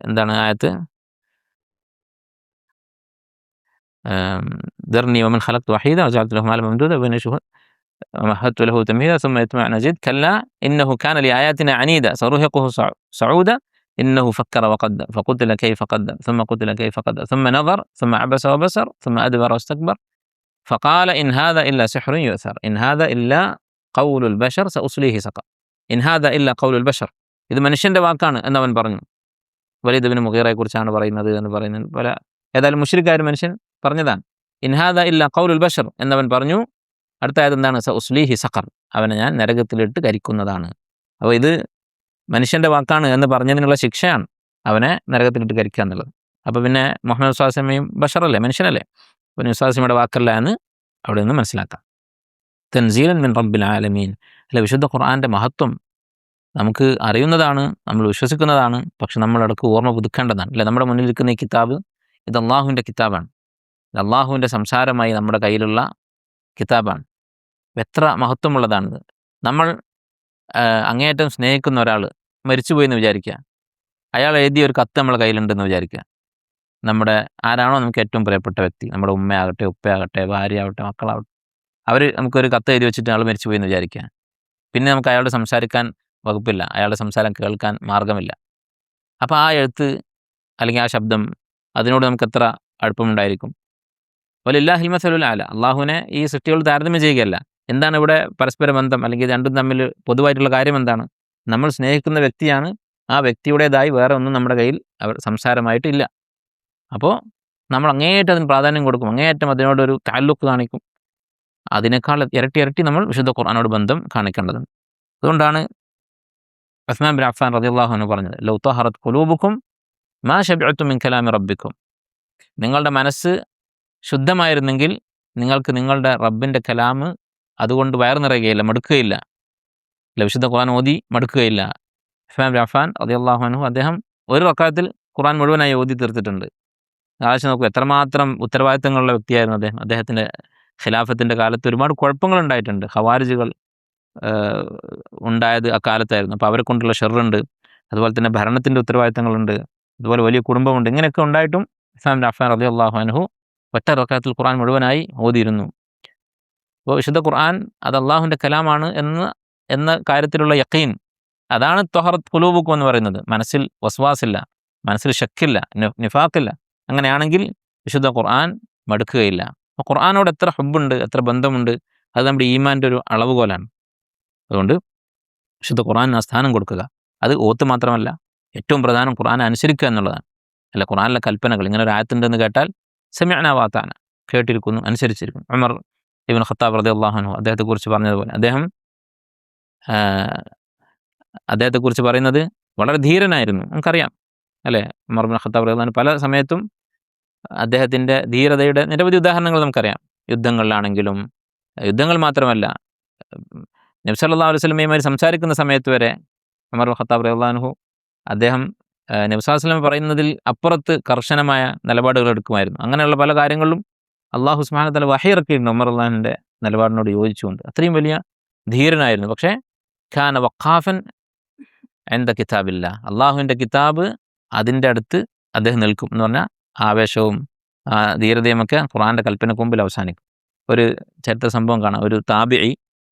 എന്താണ് ആയത്ത്, ദർനി വമൻ ഖലഖ്തു വഹീദ വജഅൽതു ലഹു മാലൻ മംദൂദ വമഹദ്തു ലഹു തംഹീദ ثم يطمع أن أزيد كلا إنه كان لآياتنا عنيدا سأرهقه صعودا إنه فكر وقدر فقتل كيف قدر ثم قتل كيف قدر ثم نظر ثم عبس وبصر ثم أدبر واستكبر فقال إن هذا إلا سحر يؤثر إن هذا إلا قول البشر سأصليه سقر إن هذا إلا قول البشر. ഇത് മനുഷ്യൻ്റെ വാക്കാണ് എന്നവൻ പറഞ്ഞു. വലീദ് ഇബ്നു മുഗീറയെക്കുറിച്ചാണ് പറയുന്നത് എന്ന് പറയുന്നത് പല, ഏതായാലും മുശ്രിക്കായ മനുഷ്യൻ പറഞ്ഞതാണ്. ഇൻ ഹാദാ ഇല്ലാ ഖൗലുൽ ബശർ എന്നവൻ പറഞ്ഞു. അടുത്ത ആയത് എന്താണ്, സഉസ്ലീഹി സഖർ, അവനെ ഞാൻ നരകത്തിലിട്ട് കരിക്കുന്നതാണ്. അപ്പോൾ ഇത് മനുഷ്യൻ്റെ വാക്കാണ് എന്ന് പറഞ്ഞതിനുള്ള ശിക്ഷയാണ് അവനെ നരകത്തിലിട്ട് കരിക്കുക എന്നുള്ളത്. അപ്പോൾ പിന്നെ മുഹമ്മദ് സ്വല്ലല്ലാഹു അലൈഹി വസല്ലമയും ബഷറല്ലേ, മനുഷ്യനല്ലേ, അപ്പോൾ നബി സ്വല്ലല്ലാഹു അലൈഹി വസല്ലമയുടെ വാക്കല്ല എന്ന് അവിടെ നിന്ന് മനസ്സിലാക്കാം. തൻസീലൻ മിൻ റബ്ബിൽ ആലമീൻ. അല്ലെ, വിശുദ്ധ ഖുർആൻ്റെ മഹത്വം നമുക്ക് അറിയുന്നതാണ്, നമ്മൾ വിശ്വസിക്കുന്നതാണ്, പക്ഷെ നമ്മളിടക്ക് ഓർമ്മ പുതുക്കേണ്ടതാണ്. അല്ലെ, നമ്മുടെ മുന്നിലിരിക്കുന്ന ഈ കിതാബ് ഇത് അള്ളാഹുവിൻ്റെ കിതാബാണ്, ഇത് അള്ളാഹുവിൻ്റെ സംസാരമായി നമ്മുടെ കയ്യിലുള്ള കിതാബാണ്. എത്ര മഹത്വമുള്ളതാണിത്. നമ്മൾ അങ്ങേയറ്റം സ്നേഹിക്കുന്ന ഒരാൾ മരിച്ചുപോയി എന്ന് വിചാരിക്കുക. അയാൾ എഴുതിയ ഒരു കത്ത് നമ്മളെ കയ്യിലുണ്ടെന്ന് വിചാരിക്കുക. നമ്മുടെ ആരാണോ നമുക്ക് ഏറ്റവും പ്രിയപ്പെട്ട വ്യക്തി, നമ്മുടെ ഉമ്മയാകട്ടെ, ഉപ്പയാകട്ടെ, ഭാര്യയാവട്ടെ, മക്കളാവട്ടെ, അവർ നമുക്കൊരു കത്ത് എഴുതി വെച്ചിട്ട് ആൾ മരിച്ചുപോയി എന്ന് വിചാരിക്കുക. പിന്നെ നമുക്ക് അയാളോട് സംസാരിക്കാൻ വകുപ്പില്ല, അയാളുടെ സംസാരം കേൾക്കാൻ മാർഗമില്ല. അപ്പോൾ ആ എഴുത്ത് അല്ലെങ്കിൽ ആ ശബ്ദം അതിനോട് നമുക്ക് എത്ര അടുപ്പമുണ്ടായിരിക്കും. വലില്ലാഹിൽ മസലുൽ അല, അള്ളാഹുവിനെ ഈ സൃഷ്ടികൾ താരതമ്യം ചെയ്യുകയല്ല. എന്താണ് ഇവിടെ പരസ്പര ബന്ധം, അല്ലെങ്കിൽ രണ്ടും തമ്മിൽ പൊതുവായിട്ടുള്ള കാര്യം എന്താണ്? നമ്മൾ സ്നേഹിക്കുന്ന വ്യക്തിയാണ്, ആ വ്യക്തിയുടേതായി വേറെ ഒന്നും നമ്മുടെ കയ്യിൽ അവർ സംസാരമായിട്ടില്ല. അപ്പോൾ നമ്മൾ അങ്ങേയറ്റം അതിന് പ്രാധാന്യം കൊടുക്കും, അങ്ങേയറ്റം അതിനോടൊരു താല്ലുക്ക് കാണിക്കും. അതിനേക്കാൾ ഇരട്ടി നമ്മൾ വിശുദ്ധ ഖുർആനോട് ബന്ധം കാണിക്കേണ്ടതുണ്ട്. അതുകൊണ്ടാണ് ഉസ്മാൻ ബിൻ അഫ്ഫാൻ റളിയല്ലാഹു അൻഹു പറഞ്ഞത്, ലൗ തഹറത് ഖുലൂബുക്കും മാ ശബഅതും മിൻ കലാമി റബ്ബിക്കും. നിങ്ങളുടെ മനസ്സ് ശുദ്ധമായിരുന്നെങ്കിൽ നിങ്ങൾക്ക് നിങ്ങളുടെ റബ്ബിൻ്റെ കലാം അതുകൊണ്ട് വയറ് നിറയുകയില്ല, മടുക്കുകയില്ല. വിശുദ്ധ ഖുർആൻ ഓതി മടുക്കുകയില്ല. ഉസ്മാൻ ബിൻ അഫ്ഫാൻ റളിയല്ലാഹു അൻഹു അദ്ദേഹം ഒരു റക്അത്തിൽ ഖുർആൻ മുഴുവനായി ഓതി തീർത്തിട്ടുണ്ട്. ആലോചിച്ച് നോക്കൂ, എത്രമാത്രം ഉത്തരവാദിത്തങ്ങളുള്ള വ്യക്തിയായിരുന്നു അദ്ദേഹം. അദ്ദേഹത്തിൻ്റെ ഖിലാഫത്തിൻ്റെ കാലത്ത് ഒരുപാട് കുഴപ്പങ്ങളുണ്ടായിട്ടുണ്ട്. ഖവാരിജുകൾ ഉണ്ടായത് അക്കാലത്തായിരുന്നു. അപ്പോൾ അവരെ കൊണ്ടുള്ള ഷെറുണ്ട്, അതുപോലെ തന്നെ ഭരണത്തിൻ്റെ ഉത്തരവാദിത്തങ്ങളുണ്ട്, അതുപോലെ വലിയ കുടുംബമുണ്ട്. ഇങ്ങനെയൊക്കെ ഉണ്ടായിട്ടും ഉസ്മാൻ ബിൻ അഫ്ഫാൻ റളിയല്ലാഹു അൻഹു ഒറ്റ റക്അത്തിൽ ഖുർആൻ മുഴുവനായി ഓതിയിരുന്നു. അപ്പോൾ വിശുദ്ധ ഖുർആൻ അത് അള്ളാഹുവിൻ്റെ കലാമാണ് എന്ന കാര്യത്തിലുള്ള യഖീൻ, അതാണ് ത്വഹറത്ത് ഖുലൂബുക്കും എന്ന് പറയുന്നത്. മനസ്സിൽ വസ്വാസില്ല, മനസ്സിൽ ശക്കില്ല, നിഫാഖില്ല. അങ്ങനെയാണെങ്കിൽ വിശുദ്ധ ഖുർആൻ മടുക്കുകയില്ല. അപ്പോൾ ഖുർആനോട് എത്ര ഹുബ്ബുണ്ട്, എത്ര ബന്ധമുണ്ട്, അത് നമ്മുടെ ഈമാൻ്റെ ഒരു അളവുകോലാണ്. അതുകൊണ്ട് വിശുദ്ധ ഖുർആനിന് ആ സ്ഥാനം കൊടുക്കുക. അത് ഓത്ത് മാത്രമല്ല, ഏറ്റവും പ്രധാനം ഖുർആനെ അനുസരിക്കുക എന്നുള്ളതാണ്. അല്ല, ഖുർആനിലെ കൽപ്പനകൾ, ഇങ്ങനെ ഒരു ആയത്തുണ്ടെന്ന് കേട്ടാൽ സമിഅന വഅതഅന, കേട്ടിരിക്കുന്നു, അനുസരിച്ചിരിക്കുന്നു. ഉമർ ഇബ്നു ഖത്താബ് റളിയല്ലാഹു അൻഹു അദ്ദേഹത്തെക്കുറിച്ച് പറഞ്ഞതുപോലെ, അദ്ദേഹത്തെക്കുറിച്ച് പറയുന്നത് വളരെ ധീരനായിരുന്നു. നമുക്കറിയാം അല്ലേ, ഉമർ ഇബ്നു ഖത്താബ് റളിയല്ലാഹു അൻഹു പല സമയത്തും അദ്ദേഹത്തിൻ്റെ ധീരതയുടെ നിരവധി ഉദാഹരണങ്ങൾ നമുക്കറിയാം. യുദ്ധങ്ങളിലാണെങ്കിലും, യുദ്ധങ്ങൾ മാത്രമല്ല, നബി സല്ലല്ലാഹു അലൈഹി വസല്ലമയുമായി സംസാരിക്കുന്ന സമയത്ത് വരെ ഉമർ ഇബ്നു ഖത്താബ് റളിയല്ലാഹു അൻഹു അദ്ദേഹം നബി സല്ലല്ലാഹു അലൈഹി വസല്ലം പറയുന്നതിൽ അപ്പുറത്ത് കർശനമായ നിലപാടുകൾ എടുക്കുമായിരുന്നു. അങ്ങനെയുള്ള പല കാര്യങ്ങളിലും അള്ളാഹു സുബ്ഹാനഹു വ തആല വഹി ഇറക്കിയിട്ടുണ്ട് ഉമർ റളിയല്ലാഹുവിൻ്റെ നിലപാടിനോട് യോജിച്ചുകൊണ്ട്. അത്രയും വലിയ ധീരനായിരുന്നു. പക്ഷേ ഖാന വഖാഫൻ ഇൻദ കിതാബില്ലാ, അള്ളാഹുവിൻ്റെ കിതാബ് അതിൻ്റെ അടുത്ത് അദ്ദേഹം നിൽക്കും എന്ന് പറഞ്ഞാൽ ആവേശവും ധീരതയുമൊക്കെ ഖുർആൻ്റെ കൽപ്പനയ്ക്ക് മുമ്പിൽ അവസാനിക്കും. ഒരു ചരിത്ര സംഭവം കാണാം. ഒരു താബിഈ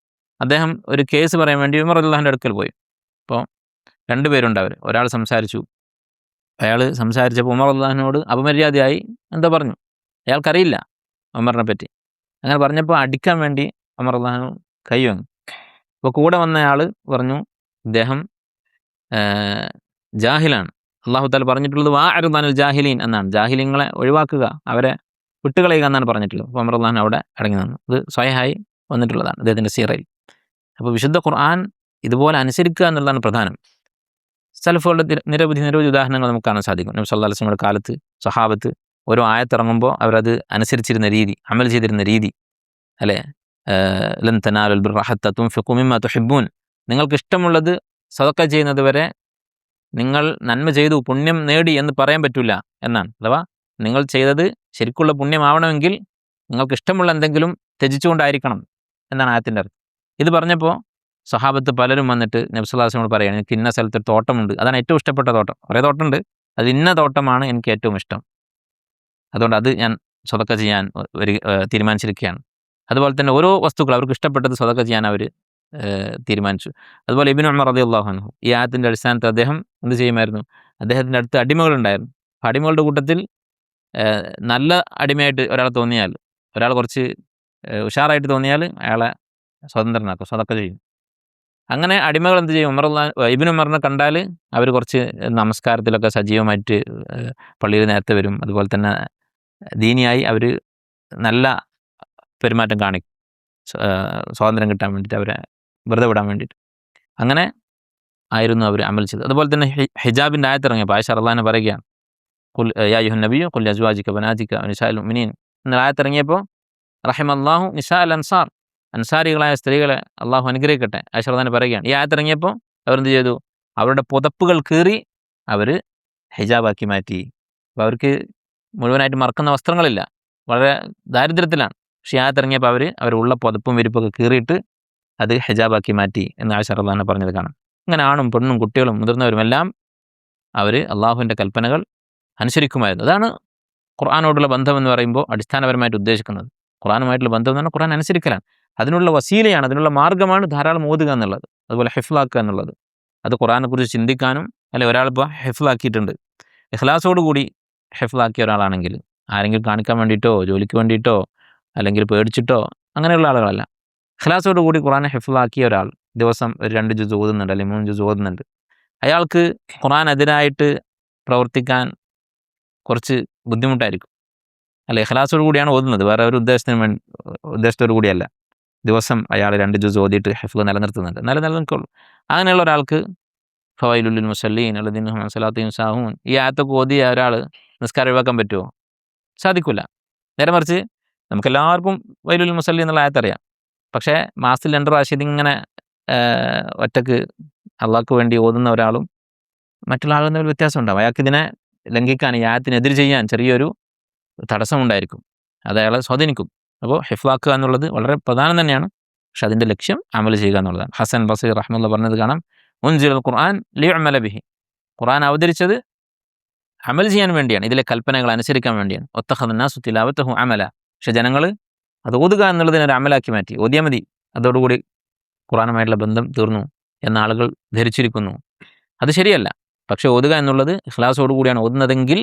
അദ്ദേഹം ഒരു കേസ് പറയാൻ വേണ്ടി ഉമർ റളിയല്ലാഹുവിൻ്റെ അടുക്കൽ പോയി. അപ്പോൾ രണ്ടുപേരുണ്ട് അവർ. ഒരാൾ സംസാരിച്ചു. അയാൾ സംസാരിച്ചപ്പോൾ ഉമർ റളിയല്ലാഹുവിനോട് അപമര്യാദയായി എന്താ പറഞ്ഞു. അയാൾക്കറിയില്ല ഉമറിനെ പറ്റി. അങ്ങനെ പറഞ്ഞപ്പോൾ അടിക്കാൻ വേണ്ടി ഉമർ റളിയല്ലാഹു കൈ വാങ്ങി. അപ്പോൾ കൂടെ വന്നയാൾ പറഞ്ഞു, ഇദ്ദേഹം ജാഹിലാണ്. അല്ലാഹു തആല പറഞ്ഞിട്ടുള്ളത് വഅഅ്റിദ് അനിൽ ജാഹിലീൻ എന്നാണ്. ജാഹിലിങ്ങളെ ഒഴിവാക്കുക, അവരെ വിട്ടുകളയുക എന്നാണ് പറഞ്ഞിട്ടുള്ളത്. അപ്പോൾ ഉമർ റളിയല്ലാഹു അവിടെ അടങ്ങി നിന്നു. ഇത് സ്വഹീഹായി വന്നിട്ടുള്ളതാണ് അദ്ദേഹത്തിൻ്റെ സീറയിൽ. അപ്പോൾ വിശുദ്ധ ഖുർആൻ ഇതുപോലെ അനുസരിക്കുക എന്നുള്ളതാണ് പ്രധാനം. സലഫുകളുടെ നിരവധി ഉദാഹരണങ്ങൾ നമുക്ക് കാണാൻ സാധിക്കും. നബി സല്ലല്ലാഹു അലൈഹി വസല്ലമയുടെ കാലത്ത് സഹാബത്ത് ഓരോ ആയത്തിറങ്ങുമ്പോൾ അവരത് അനുസരിച്ചിരുന്ന രീതി, അമൽ ചെയ്തിരുന്ന രീതി അല്ലേ. ലൻ തനാലുൽ ബിർറ ഹത്താ തുൻഫിഖൂ മിമ്മാ തുഹിബ്ബൂൻ, നിങ്ങൾക്ക് ഇഷ്ടമുള്ളത് സദഖ ചെയ്യുന്നത് വരെ നിങ്ങൾ നന്മ ചെയ്തു, പുണ്യം നേടി എന്ന് പറയാൻ പറ്റില്ല എന്നാണ്. അഥവാ നിങ്ങൾ ചെയ്തത് ശരിക്കുള്ള പുണ്യമാവണമെങ്കിൽ നിങ്ങൾക്ക് ഇഷ്ടമുള്ള എന്തെങ്കിലും ത്യജിച്ചുകൊണ്ടായിരിക്കണം എന്നാണ് ആയത്തിൻ്റെ അർത്ഥം. ഇത് പറഞ്ഞപ്പോൾ സഹാബത്ത് പലരും വന്നിട്ട് നബി സല്ലല്ലാഹു അലൈഹി വസല്ലമയോട് പറയുകയാണ്, എനിക്ക് ഇന്ന സ്ഥലത്തൊരു തോട്ടമുണ്ട്, അതാണ് ഏറ്റവും ഇഷ്ടപ്പെട്ട തോട്ടം. കുറേ തോട്ടമുണ്ട്, അത് ഇന്ന തോട്ടമാണ് എനിക്ക് ഏറ്റവും ഇഷ്ടം, അതുകൊണ്ട് അത് ഞാൻ സദഖ ചെയ്യാൻ തീരുമാനിച്ചിരിക്കുകയാണ്. അതുപോലെ തന്നെ ഓരോ വസ്തുക്കൾ അവർക്ക് ഇഷ്ടപ്പെട്ടത് സദഖ ചെയ്യാൻ അവർ തീരുമാനിച്ചു. അതുപോലെ ഇബ്നു ഉമർ റളിയല്ലാഹു അൻഹു ഈ ആയത്തിൻ്റെ അടിസ്ഥാനത്തിൽ അദ്ദേഹം എന്ത് ചെയ്യുമായിരുന്നു, അദ്ദേഹത്തിൻ്റെ അടുത്ത് അടിമകളുണ്ടായിരുന്നു. അടിമകളുടെ കൂട്ടത്തിൽ നല്ല അടിമയായിട്ട് ഒരാൾ തോന്നിയാൽ, ഒരാൾ കുറച്ച് ഉഷാറായിട്ട് തോന്നിയാൽ അയാളെ സ്വതന്ത്രനാക്കും, സദഖ ചെയ്യും. അങ്ങനെ അടിമകൾ എന്ത് ചെയ്യും, ഇബ്നു ഉമറിനെ കണ്ടാൽ അവർ കുറച്ച് നമസ്കാരത്തിലൊക്കെ സജീവമായിട്ട് പള്ളിയിൽ നേരത്തെ വരും. അതുപോലെ തന്നെ ദീനിയായി അവർ നല്ല പെരുമാറ്റം കാണിക്കും, സ്വാതന്ത്ര്യം കിട്ടാൻ വേണ്ടിയിട്ട്, അവരെ വെറുതെ വിടാൻ വേണ്ടിയിട്ട്. അങ്ങനെ ആയിരുന്നു അവർ അമൽ ചെയ്തത്. അതുപോലെ തന്നെ ഹിജാബിൻ്റെ ആയത്തിറങ്ങിയപ്പോൾ ആയിഷ റളിയല്ലാഹു അൻഹ പറയുകയാണ്, ഖുൽ യാ അയ്യുഹൻ നബിയ്യു ഖുൽ അസ്വാജിക ബനാതിക വനിസാഇൽ മുഅ്മിനീൻ എന്ന ആയത്തിറങ്ങിയപ്പോൾ റഹിമല്ലാഹു നിസാഅൽ അൻസാർ, അൻസാരികളായ സ്ത്രീകളെ അള്ളാഹു അനുഗ്രഹിക്കട്ടെ ആയിഷ റളിയല്ലാഹു അൻഹ പറയുകയാണ്. ഈ ആയത്തിറങ്ങിയപ്പോൾ അവരെന്ത് ചെയ്തു, അവരുടെ പുതപ്പുകൾ കീറി അവർ ഹിജാബാക്കി മാറ്റി. അപ്പോൾ അവർക്ക് മുഴുവനായിട്ട് മറക്കുന്ന വസ്ത്രങ്ങളില്ല, വളരെ ദാരിദ്ര്യത്തിലാണ്. പക്ഷേ ഈ ആയത്തിറങ്ങിയപ്പോൾ അവരുള്ള പുതപ്പും വിരിപ്പൊക്കെ കീറിയിട്ട് അത് ഹിജാബാക്കി മാറ്റി എന്ന് ആയിഷ റളിയല്ലാഹു അൻഹ പറഞ്ഞത് കാണാം. അങ്ങനെ ആണും പെണ്ണും കുട്ടികളും മുതിർന്നവരുമെല്ലാം അവർ അള്ളാഹുവിൻ്റെ കൽപ്പനകൾ അനുസരിക്കുമായിരുന്നു. അതാണ് ഖുർആനോടുള്ള ബന്ധം എന്ന് പറയുമ്പോൾ അടിസ്ഥാനപരമായിട്ട് ഉദ്ദേശിക്കുന്നത്. ഖുർആനുമായിട്ടുള്ള ബന്ധം എന്ന് പറഞ്ഞാൽ ഖുർആൻ അനുസരിക്കലാണ്. അതിനുള്ള വസീലയാണ്, അതിനുള്ള മാർഗ്ഗമാണ് ധാരാളം ഓതുക എന്നുള്ളത്, അതുപോലെ ഹിഫ്ലാക്കുക എന്നുള്ളത്. അത് ഖുർആനെക്കുറിച്ച് ചിന്തിക്കാനും, അല്ലെ ഒരാളിപ്പോൾ ഹിഫ്ലാക്കിയിട്ടുണ്ട്, ഇഖ്ലാസോട് കൂടി ഹിഫ്ലാക്കിയ ഒരാളാണെങ്കിൽ ആരെങ്കിലും കാണിക്കാൻ വേണ്ടിയിട്ടോ ജോലിക്ക് വേണ്ടിയിട്ടോ അല്ലെങ്കിൽ പേടിച്ചിട്ടോ അങ്ങനെയുള്ള ആളുകളല്ല. ഇഖ്ലാസോട് കൂടി ഖുർആനെ ഹിഫ്ലാക്കിയ ഒരാൾ ദിവസം ഒരു 2 ജുസ് ഓതുന്നുണ്ട് അല്ലെങ്കിൽ 3 ജുസ് ഓതുന്നുണ്ട്, അയാൾക്ക് ഖുർആനെതിരായിട്ട് പ്രവർത്തിക്കാൻ കുറച്ച് ബുദ്ധിമുട്ടായിരിക്കും. അല്ലെ, ഇഖ്ലാസോട് കൂടിയാണ് ഓതുന്നത്, വേറെ ഒരു ഉദ്ദേശത്തോടു കൂടിയല്ല. ദിവസം അയാൾ 2 ജുസ് ഓതിയിട്ട് ഹിഫ്ള് നിലനിർത്തുന്നുണ്ട്, നിലനിൽക്കുള്ളൂ. അങ്ങനെയുള്ള ഒരാൾക്ക് ഫവൈലുൽ മുസല്ലീൻ അല്ലദീന ഹും അൻ സ്വലാത്തിഹിം സാഹൂൻ, ഈ ആയത്തൊക്കെ ഓതിയ ഒരാൾ നിസ്കാരം ഒഴിവാക്കാൻ പറ്റുമോ? സാധിക്കില്ല. നേരെ മറിച്ച് നമുക്കെല്ലാവർക്കും വൈലുൽ മുസല്ലീൻ എന്നുള്ള ആയത്തറിയാം. പക്ഷേ മാസത്തിൽ 2 പ്രാവശ്യം ഇതിങ്ങനെ ഒറ്റക്ക് അള്ളാഹ്ക്ക് വേണ്ടി ഓതുന്ന ഒരാളും മറ്റുള്ള ആളും തമ്മിൽ വ്യത്യാസം ഉണ്ടാവും. അയാൾക്ക് ഇതിനെ ലംഘിക്കാൻ, ഈ ആയത്തിനെതിരെ ചെയ്യാൻ ചെറിയൊരു തടസ്സമുണ്ടായിരിക്കും, അത് അയാളെ സ്വാധീനിക്കും. അപ്പോൾ ഹിഫ്ലാക്കുക എന്നുള്ളത് വളരെ പ്രധാനം തന്നെയാണ്. പക്ഷെ അതിൻ്റെ ലക്ഷ്യം അമൽ ചെയ്യുക എന്നുള്ളതാണ്. ഹസൻ ബസീർ റഹ്മത്തുള്ളാഹി പറഞ്ഞത് കാണാം, ഉൻസിലൽ ഖുർആൻ ലിയുഅമല ബിഹി, ഖുർആൻ അവതരിച്ചത് അമൽ ചെയ്യാൻ വേണ്ടിയാണ്, ഇതിലെ കൽപ്പനകൾ അനുസരിക്കാൻ വേണ്ടിയാണ്. ഒത്തഖദന്നാസു തിലാവതഹു അമല, പക്ഷെ ജനങ്ങൾ അത് ഓതുക എന്നുള്ളതിനെ ഒരു അമലാക്കി മാറ്റി. ഓതിയാൽ മതി, അതോടുകൂടി ഖുർആനുമായിട്ടുള്ള ബന്ധം തീർന്നു എന്ന ആളുകൾ ധരിച്ചിരിക്കുന്നു. അത് ശരിയല്ല. പക്ഷെ ഓതുക എന്നുള്ളത് ഇഖ്ലാസോടു കൂടിയാണ് ഓതുന്നതെങ്കിൽ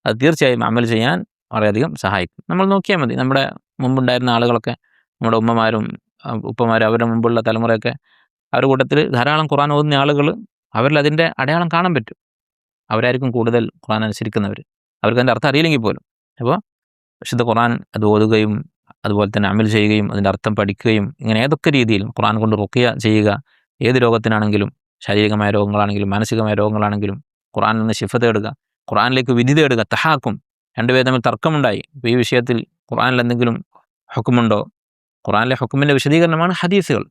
അത് തീർച്ചയായും അമൽ ചെയ്യാൻ വളരെയധികം സഹായിക്കും. നമ്മൾ നോക്കിയാൽ മതി, നമ്മുടെ മുമ്പുണ്ടായിരുന്ന ആളുകളൊക്കെ, നമ്മുടെ ഉമ്മമാരും ഉപ്പമാരും അവരുടെ മുമ്പുള്ള തലമുറയൊക്കെ, അവരുടെ കൂട്ടത്തിൽ ധാരാളം ഖുർആൻ ഓതുന്ന ആളുകൾ, അവരിൽ അതിൻ്റെ അടയാളം കാണാൻ പറ്റും. അവരായിരിക്കും കൂടുതൽ ഖുർആൻ അനുസരിക്കുന്നവർ, അവർക്ക് അതിൻ്റെ അർത്ഥം അറിയില്ലെങ്കിൽ പോലും. അപ്പോൾ വിശുദ്ധ ഖുർആൻ അത് ഓതുകയും അതുപോലെ തന്നെ അമൽ ചെയ്യുകയും അതിൻ്റെ അർത്ഥം പഠിക്കുകയും, ഇങ്ങനെ ഏതൊക്കെ രീതിയിലും ഖുർആൻ കൊണ്ട് റുഖിയ ചെയ്യുക, ഏത് രോഗത്തിനാണെങ്കിലും, ശാരീരികമായ രോഗങ്ങളാണെങ്കിലും മാനസികമായ രോഗങ്ങളാണെങ്കിലും ഖുർആനിൽ നിന്ന് ശിഫ തേടുക, ഖുർആനിലേക്ക് വിധി തേടുക. തഹാക്കും, രണ്ടുപേരും തമ്മിൽ തർക്കമുണ്ടായി, ഇപ്പോൾ ഈ വിഷയത്തിൽ ഖുർആനിൽ എന്തെങ്കിലും ഹുക്കുമുണ്ടോ? ഖുർആനിലെ ഹുക്കുമിൻ്റെ വിശദീകരണമാണ് ഹദീസുകൾ,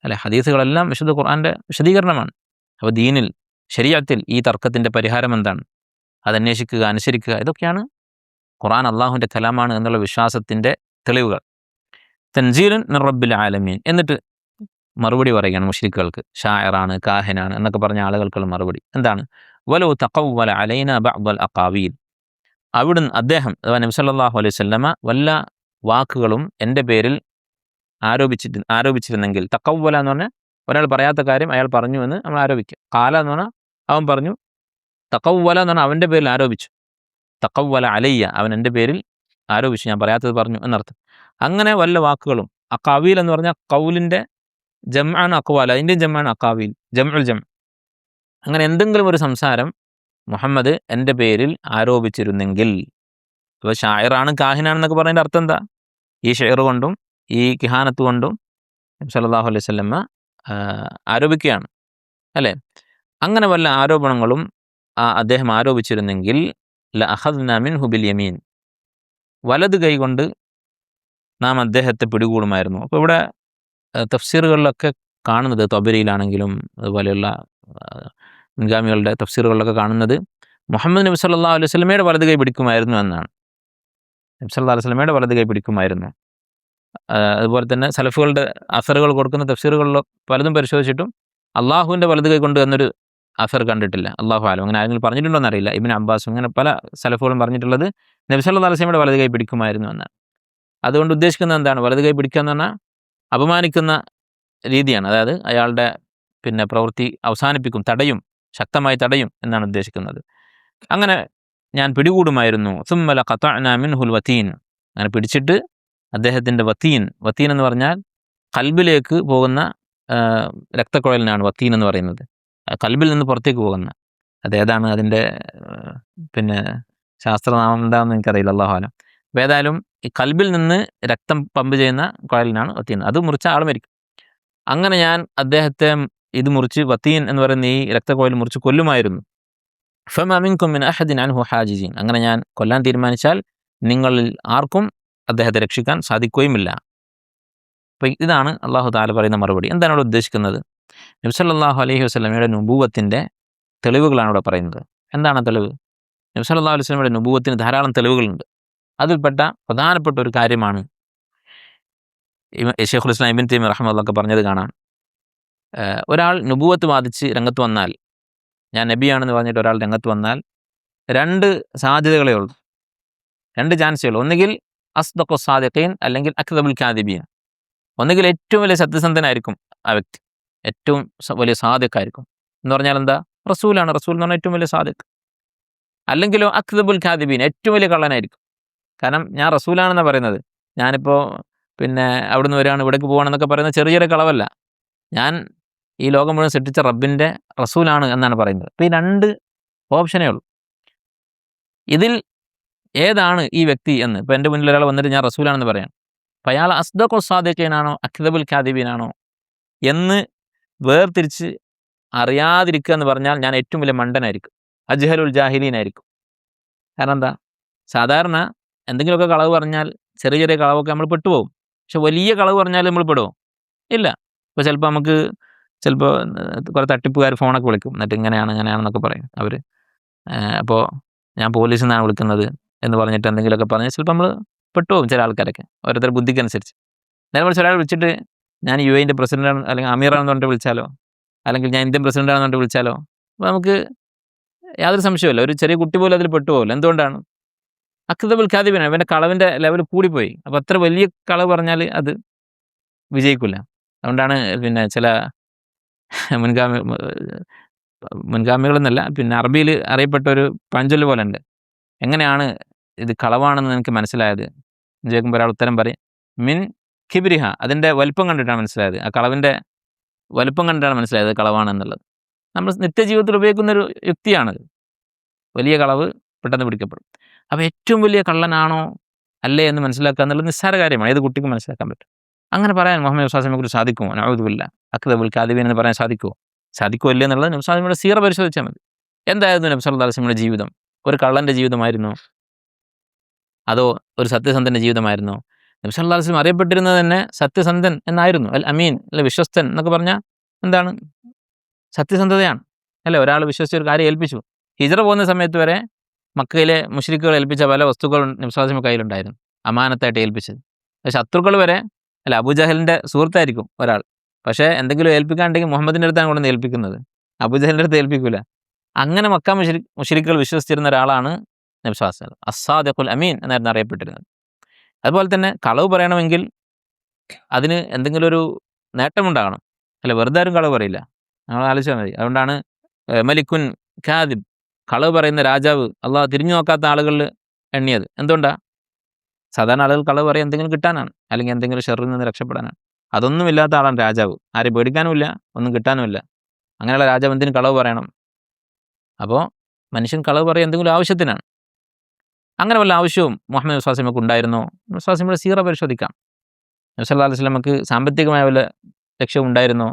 അല്ലെ, ഹദീസുകളെല്ലാം വിശുദ്ധ ഖുർആൻ്റെ വിശദീകരണമാണ്. അപ്പോൾ ദീനിൽ, ശരീഅത്തിൽ ഈ തർക്കത്തിൻ്റെ പരിഹാരം എന്താണ്, അതന്വേഷിക്കുക, അനുസരിക്കുക, ഇതൊക്കെയാണ് ഖുർആൻ അള്ളാഹുവിൻ്റെ കലാമാണ് എന്നുള്ള വിശ്വാസത്തിൻ്റെ തെളിവുകൾ. തൻസീലുൻ മിർ റബ്ബിൽ ആലമീൻ, എന്നിട്ട് മറുപടി പറയുകയാണ് മുശ്രിക്കുകൾക്ക്. ഷായറാണ്, കാഹിനാണ് എന്നൊക്കെ പറഞ്ഞ ആളുകൾക്കുള്ള മറുപടി എന്താണ്? വലൗ തഖവ്വല അലൈന ബഅ്ദൽ അഖാവീൽ, അവിടുന്ന് അദ്ദേഹം അഥവാ നബി സല്ലല്ലാഹു അലൈഹി വസല്ലമ വല്ല വാക്കുകളും എൻ്റെ പേരിൽ ആരോപിച്ചിരുന്നെങ്കിൽ, തഖവ്വല എന്ന് പറഞ്ഞാൽ ഒരാൾ പറയാത്ത കാര്യം അയാൾ പറഞ്ഞു എന്ന് നമ്മൾ ആരോപിക്കുക. ഖാല എന്ന് പറഞ്ഞാൽ അവൻ പറഞ്ഞു, തഖവ്വല എന്ന് പറഞ്ഞാൽ അവൻ്റെ പേരിൽ ആരോപിച്ചു. തഖവ്വല അലയ്യ, അവൻ എൻ്റെ പേരിൽ ആരോപിച്ചു, ഞാൻ പറയാത്തത് പറഞ്ഞു എന്നർത്ഥം. അങ്ങനെ വല്ല വാക്കുകളും, അഖാവീൽ എന്ന് പറഞ്ഞാൽ ഖൗലിൻ്റെ ജംആണ് അഖ്വാൽ, അതിൻ്റെ ജംആണ് അഖാവീൽ, ജംഉൽ ജം. അങ്ങനെ എന്തെങ്കിലും ഒരു സംസാരം മുഹമ്മദ് എൻ്റെ പേരിൽ ആരോപിച്ചിരുന്നെങ്കിൽ, അപ്പോൾ ഷായറാണ്, കാഹിനാണെന്നൊക്കെ പറയുന്നതിൻ്റെ അർത്ഥം എന്താ? ഈ ഷെയർ കൊണ്ടും ഈ കിഹാനത്ത് കൊണ്ടും നബി സല്ലല്ലാഹു അലൈഹി വസല്ലമ ആരോപിക്കുകയാണ്, അല്ലേ? അങ്ങനെ വല്ല ആരോപണങ്ങളും അദ്ദേഹം ആരോപിച്ചിരുന്നെങ്കിൽ ലഅഖദ്നാ മിൻഹു ബിൽ യമീൻ, വലത് കൈകൊണ്ട് നാം അദ്ദേഹത്തെ പിടികൂടുമായിരുന്നു. അപ്പോൾ ഇവിടെ തഫ്സീറുകളിലൊക്കെ കാണുന്നത്, തൊബരിയിലാണെങ്കിലും അതുപോലെയുള്ള മുൻഗാമികളുടെ തഫ്സീറുകളിലൊക്കെ കാണുന്നത് മുഹമ്മദ് നബി സല്ലല്ലാഹു അലൈഹി വസല്ലമയുടെ വലത് കൈ പിടിക്കുമായിരുന്നു എന്നാണ്. നബി സല്ലല്ലാഹു അലൈഹി വസല്ലമയുടെ വലത് കൈ പിടിക്കുമായിരുന്നു. അതുപോലെ തന്നെ സലഫുകളുടെ അസറുകൾ കൊടുക്കുന്ന തഫ്സീറുകളിൽ പലതും പരിശോധിച്ചിട്ടും അള്ളാഹുവിൻ്റെ വലത് കൈ കൊണ്ട് എന്നൊരു അസർ കണ്ടിട്ടില്ല. അള്ളാഹു ആലം, അങ്ങനെ ആരെങ്കിലും പറഞ്ഞിട്ടുണ്ടോ എന്നറിയില്ല. ഇബ്നു അബ്ബാസും അങ്ങനെ പല സലഫുകളും പറഞ്ഞിട്ടുള്ളത് നബി സല്ലല്ലാഹു അലൈഹി വസല്ലമയുടെ വലത് കൈ പിടിക്കുമായിരുന്നു എന്നാണ്. അതുകൊണ്ട് ഉദ്ദേശിക്കുന്നത് എന്താണ്? വലത് കൈ പിടിക്കുക എന്ന് പറഞ്ഞാൽ അപമാനിക്കുന്ന രീതിയാണ്. അതായത് അയാളുടെ പ്രവൃത്തി അവസാനിപ്പിക്കും, തടയും, ശക്തമായി തടയും എന്നാണ് ഉദ്ദേശിക്കുന്നത്. അങ്ങനെ ഞാൻ പിടികൂടുമായിരുന്നു. സുമ്മ ലഖതഅനാ മിൻഹുൽ വതീൻ, അങ്ങനെ പിടിച്ചിട്ട് അദ്ദേഹത്തിൻ്റെ വതീൻ എന്ന് പറഞ്ഞാൽ ഖൽബിലേക്ക് പോകുന്ന രക്തക്കുഴലിനാണ് വതീൻ എന്ന് പറയുന്നത്. ഖൽബിൽ നിന്ന് പുറത്തേക്ക് പോകുന്ന, അതേതാണ് അതിൻ്റെ ശാസ്ത്രനാമം എന്താണെന്ന് എനിക്കറിയില്ല, അല്ലാഹു അലം. അപ്പോൾ ഏതായാലും ഈ ഖൽബിൽ നിന്ന് രക്തം പമ്പ് ചെയ്യുന്ന കുഴലിനാണ് വതീൻ. അത് മുറിച്ച ആൾ മരിക്കും. അങ്ങനെ ഞാൻ അദ്ദേഹത്തെ ഇത് മുറിച്ച്, വതീൻ എന്ന് പറയുന്ന ഈ രക്തക്കുഴൽ മുറിച്ച് കൊല്ലുമായിരുന്നു. ഫമാ മിൻകും മിൻ അഹദിൻ അൻഹു ഹാജിസീൻ, അങ്ങനെ ഞാൻ കൊല്ലാൻ തീരുമാനിച്ചാൽ നിങ്ങളിൽ ആർക്കും അദ്ദേഹത്തെ രക്ഷിക്കാൻ സാധിക്കുകയുമില്ല. അപ്പോൾ ഇതാണ് അല്ലാഹു തആല പറയുന്ന മറുപടി. എന്താണ് ഇവിടെ ഉദ്ദേശിക്കുന്നത്? നബി സല്ലല്ലാഹു അലൈഹി വസല്ലമയുടെ നുബുവത്തിൻ്റെ തെളിവുകളാണ് ഇവിടെ പറയുന്നത്. എന്താണ് തെളിവ്? നബി സല്ലല്ലാഹു അലൈഹി വസല്ലമയുടെ നുബുവത്തിന് ധാരാളം തെളിവുകളുണ്ട്. അതിൽപ്പെട്ട പ്രധാനപ്പെട്ട ഒരു കാര്യമാണ് ശൈഖുൽ ഇസ്ലാം ഇബ്നു തൈമിയ്യ റഹിമഹുല്ലാഹ് പറഞ്ഞത് കാണാം. ഒരാൾ നുബുവത്ത് വാദിച്ച് രംഗത്ത് വന്നാൽ, ഞാൻ നബിയാണെന്ന് പറഞ്ഞിട്ട് ഒരാൾ രംഗത്ത് വന്നാൽ 2 സാധ്യതകളേ ഉള്ളൂ, 2 ചാൻസേ ഉള്ളൂ. ഒന്നുകിൽ അസ്ദഖു സാദിഖീൻ അല്ലെങ്കിൽ അക്ദബുൽ കാദിബീൻ. ഒന്നുകിൽ ഏറ്റവും വലിയ സത്യസന്ധനായിരിക്കും ആ വ്യക്തി, ഏറ്റവും വലിയ സാദിഖായിരിക്കും. എന്ന് പറഞ്ഞാൽ എന്താ? റസൂലാണ്, റസൂൽ എന്ന് പറഞ്ഞാൽ ഏറ്റവും വലിയ സാദിഖ്. അല്ലെങ്കിലോ അക്ദബുൽ കാദിബീൻ, ഏറ്റവും വലിയ കള്ളനായിരിക്കും. കാരണം ഞാൻ റസൂലാണെന്നാണ് പറയുന്നത്, ഞാനിപ്പോൾ പിന്നെ അവിടുന്ന് വരികയാണ് ഇവിടേക്ക് പോകണമെന്നൊക്കെ പറയുന്നത് ചെറിയ ചെറിയ കളവല്ല, ഞാൻ ഈ ലോകം മുഴുവൻ സൃഷ്ടിച്ച റബ്ബിൻ്റെ റസൂലാണ് എന്നാണ് പറയുന്നത്. അപ്പോൾ ഈ 2 ഓപ്ഷനേ ഉള്ളൂ. ഇതിൽ ഏതാണ് ഈ വ്യക്തി എന്ന്, ഇപ്പോൾ എൻ്റെ മുന്നിൽ ഒരാൾ വന്നിട്ട് ഞാൻ റസൂലാണെന്ന് പറയാം, അപ്പോൾ അയാൾ അസ്ദഖു സാദിഖീനാണോ അക്ദബുൽ കാദിബീനാണോ എന്ന് വേർതിരിച്ച് അറിയാതിരിക്കുക എന്ന് പറഞ്ഞാൽ ഞാൻ ഏറ്റവും വലിയ മണ്ടനായിരിക്കും, അജ്ഹലുൽ ജാഹിലീനായിരിക്കും. കാരണം എന്താ? സാധാരണ എന്തെങ്കിലുമൊക്കെ കളവ് പറഞ്ഞാൽ ചെറിയ ചെറിയ കളവൊക്കെ നമ്മൾ പെട്ടുപോകും. പക്ഷെ വലിയ കളവ് പറഞ്ഞാൽ നമ്മൾ പെടുമോ? ഇല്ല. ഇപ്പോൾ ചിലപ്പോൾ കുറേ തട്ടിപ്പുകാർ ഫോണൊക്കെ വിളിക്കും, എന്നിട്ട് ഇങ്ങനെയാണെന്നൊക്കെ പറയും അവർ. അപ്പോൾ ഞാൻ പോലീസിൽ നിന്നാണ് വിളിക്കുന്നത് എന്ന് പറഞ്ഞിട്ട് എന്തെങ്കിലുമൊക്കെ പറഞ്ഞാൽ ചിലപ്പോൾ നമ്മൾ പെട്ടുപോകും. ചില ആൾക്കാരൊക്കെ ഓരോരുത്തർ ബുദ്ധിക്കനുസരിച്ച്. നേരെ മറിച്ച് ഒരാൾ വിളിച്ചിട്ട് ഞാൻ UAE പ്രസിഡൻ്റാണ് അല്ലെങ്കിൽ അമീറാണെന്ന് പറഞ്ഞിട്ട് വിളിച്ചാലോ, അല്ലെങ്കിൽ ഞാൻ ഇന്ത്യൻ പ്രസിഡൻ്റാണെന്ന് പറഞ്ഞിട്ട് വിളിച്ചാലോ, അപ്പോൾ നമുക്ക് യാതൊരു സംശയമില്ല, ഒരു ചെറിയ കുട്ടി പോലും അതിൽ പെട്ടുപോകില്ല. എന്തുകൊണ്ടാണ്? അക്ദബുൽ കാദിബീൻ, അവൻ്റെ കളവിൻ്റെ ലെവൽ കൂടിപ്പോയി. അപ്പോൾ അത്ര വലിയ കളവ് പറഞ്ഞാൽ അത് വിജയിക്കില്ല. അതുകൊണ്ടാണ് പിന്നെ ചില മുൻഗാമികളെന്നല്ല, പിന്നെ അറബിയിൽ അറിയപ്പെട്ട ഒരു പഴഞ്ചൊല്ല് പോലെ ഉണ്ട്, എങ്ങനെയാണ് ഇത് കളവാണെന്ന് എനിക്ക് മനസ്സിലായത് എന്ന് ചോദിക്കുമ്പോൾ ഒരാൾ ഉത്തരം പറയും, മിൻ ഖിബ്രിഹ, അതിൻ്റെ വലുപ്പം കണ്ടിട്ടാണ് മനസ്സിലായത്, ആ കളവിൻ്റെ വലുപ്പം കണ്ടിട്ടാണ് മനസ്സിലായത് കളവാണെന്നുള്ളത്. നമ്മൾ നിത്യജീവിതത്തിൽ ഉപയോഗിക്കുന്നൊരു യുക്തിയാണത്. വലിയ കളവ് പെട്ടെന്ന് പിടിക്കപ്പെടും. അപ്പോൾ ഏറ്റവും വലിയ കള്ളനാണോ അല്ലേ എന്ന് മനസ്സിലാക്കുക എന്നുള്ളത് നിസ്സാര കാര്യമാണ്, ഏത് കുട്ടിക്കും മനസ്സിലാക്കാൻ പറ്റും. അങ്ങനെ പറയാൻ മുഹമ്മദ് വസ്ലാമിനെ കുറിച്ച് സാധിക്കുമോ? നഊദുബില്ലാ, അക്ദബുൽ കാദിബീൻ എന്ന് പറയാൻ സാധിക്കുമോ ഇല്ലേ എന്നുള്ളത് നബി സല്ലല്ലാഹു അലൈഹി വസല്ലമയുടെ സീറ പരിശോധിച്ചാൽ മതി. എന്തായിരുന്നു നബി സല്ലല്ലാഹു അലൈഹി വസല്ലമയുടെ ജീവിതം? ഒരു കള്ളൻ്റെ ജീവിതമായിരുന്നോ അതോ ഒരു സത്യസന്ധൻ്റെ ജീവിതമായിരുന്നോ? നബി സല്ലല്ലാഹു അലൈഹി വസല്ലം അറിയപ്പെട്ടിരുന്നത് തന്നെ സത്യസന്ധൻ എന്നായിരുന്നു. അൽ അമീൻ, അല്ലെ വിശ്വസ്തൻ എന്നൊക്കെ പറഞ്ഞാൽ എന്താണ്? സത്യസന്ധതയാണ് അല്ലേ? ഒരാൾ വിശ്വസിച്ച ഒരു കാര്യം ഏൽപ്പിച്ചു. ഹിജ്റ പോകുന്ന സമയത്ത് വരെ മക്കയിലെ മുശ്രിക്കുകൾ ഏൽപ്പിച്ച പല വസ്തുക്കളും നബി സല്ലല്ലാഹു അലൈഹി വസല്ലം കയ്യിലുണ്ടായിരുന്നു, അമാനത്തായിട്ട് ഏൽപ്പിച്ചത്. ശത്രുക്കൾ വരെ, അല്ല അബൂജഹലിൻ്റെ സുഹൃത്തായിരിക്കും ഒരാൾ, പക്ഷേ എന്തെങ്കിലും ഏൽപ്പിക്കാണ്ടെങ്കിൽ മുഹമ്മദിൻ്റെ അടുത്താണ് കൊണ്ടുവന്ന് ഏൽപ്പിക്കുന്നത്, അബൂജഹലിൻ്റെ അടുത്ത് ഏൽപ്പിക്കില്ല. അങ്ങനെ മക്ക മുശ്രിക്കുകൾ വിശ്വസിച്ചിരുന്ന ഒരാളാണ് നബി സല്ലല്ലാഹു അലൈഹി വസല്ലം. അസ്സാദിഖുൽ അമീൻ എന്നായിരുന്നു അറിയപ്പെട്ടിരുന്നത്. അതുപോലെ തന്നെ കളവ് പറയണമെങ്കിൽ അതിന് എന്തെങ്കിലും ഒരു നേട്ടമുണ്ടാകണം, അല്ല വെറുതെ ആരും കളവ് പറയില്ല, നമ്മൾ ആലോചിച്ചാൽ മതി. അതുകൊണ്ടാണ് മലിക്കുൻ ഖാദിബ്, കളവ് പറയുന്ന രാജാവ്, അള്ളാഹ് തിരിഞ്ഞു നോക്കാത്ത ആളുകളിൽ എണ്ണിയത്. എന്തുകൊണ്ടാണ്? സാധാരണ ആളുകൾ കളവ് പറയാൻ എന്തെങ്കിലും കിട്ടാനാണ്, അല്ലെങ്കിൽ എന്തെങ്കിലും ഷെറിൽ നിന്ന് രക്ഷപ്പെടാനാണ്. അതൊന്നുമില്ലാത്ത ആളാണ് രാജാവ്, ആരെയും പേടിക്കാനുമില്ല, ഒന്നും കിട്ടാനുമില്ല. അങ്ങനെയുള്ള രാജാവ് എന്തിനും കളവ് പറയണം? അപ്പോൾ മനുഷ്യൻ കളവ് പറയുക എന്തെങ്കിലും ആവശ്യത്തിനാണ്. അങ്ങനെ വല്ല ആവശ്യവും മുഹമ്മദ് വസ്ലാമക്ക് ഉണ്ടായിരുന്നോ? വസ്ലാമയുടെ സീറ പരിശോധിക്കാം. നബി സല്ലല്ലാഹു അലൈഹി വസല്ലമക്ക് സാമ്പത്തികമായ വല്ല ലക്ഷ്യം ഉണ്ടായിരുന്നോ?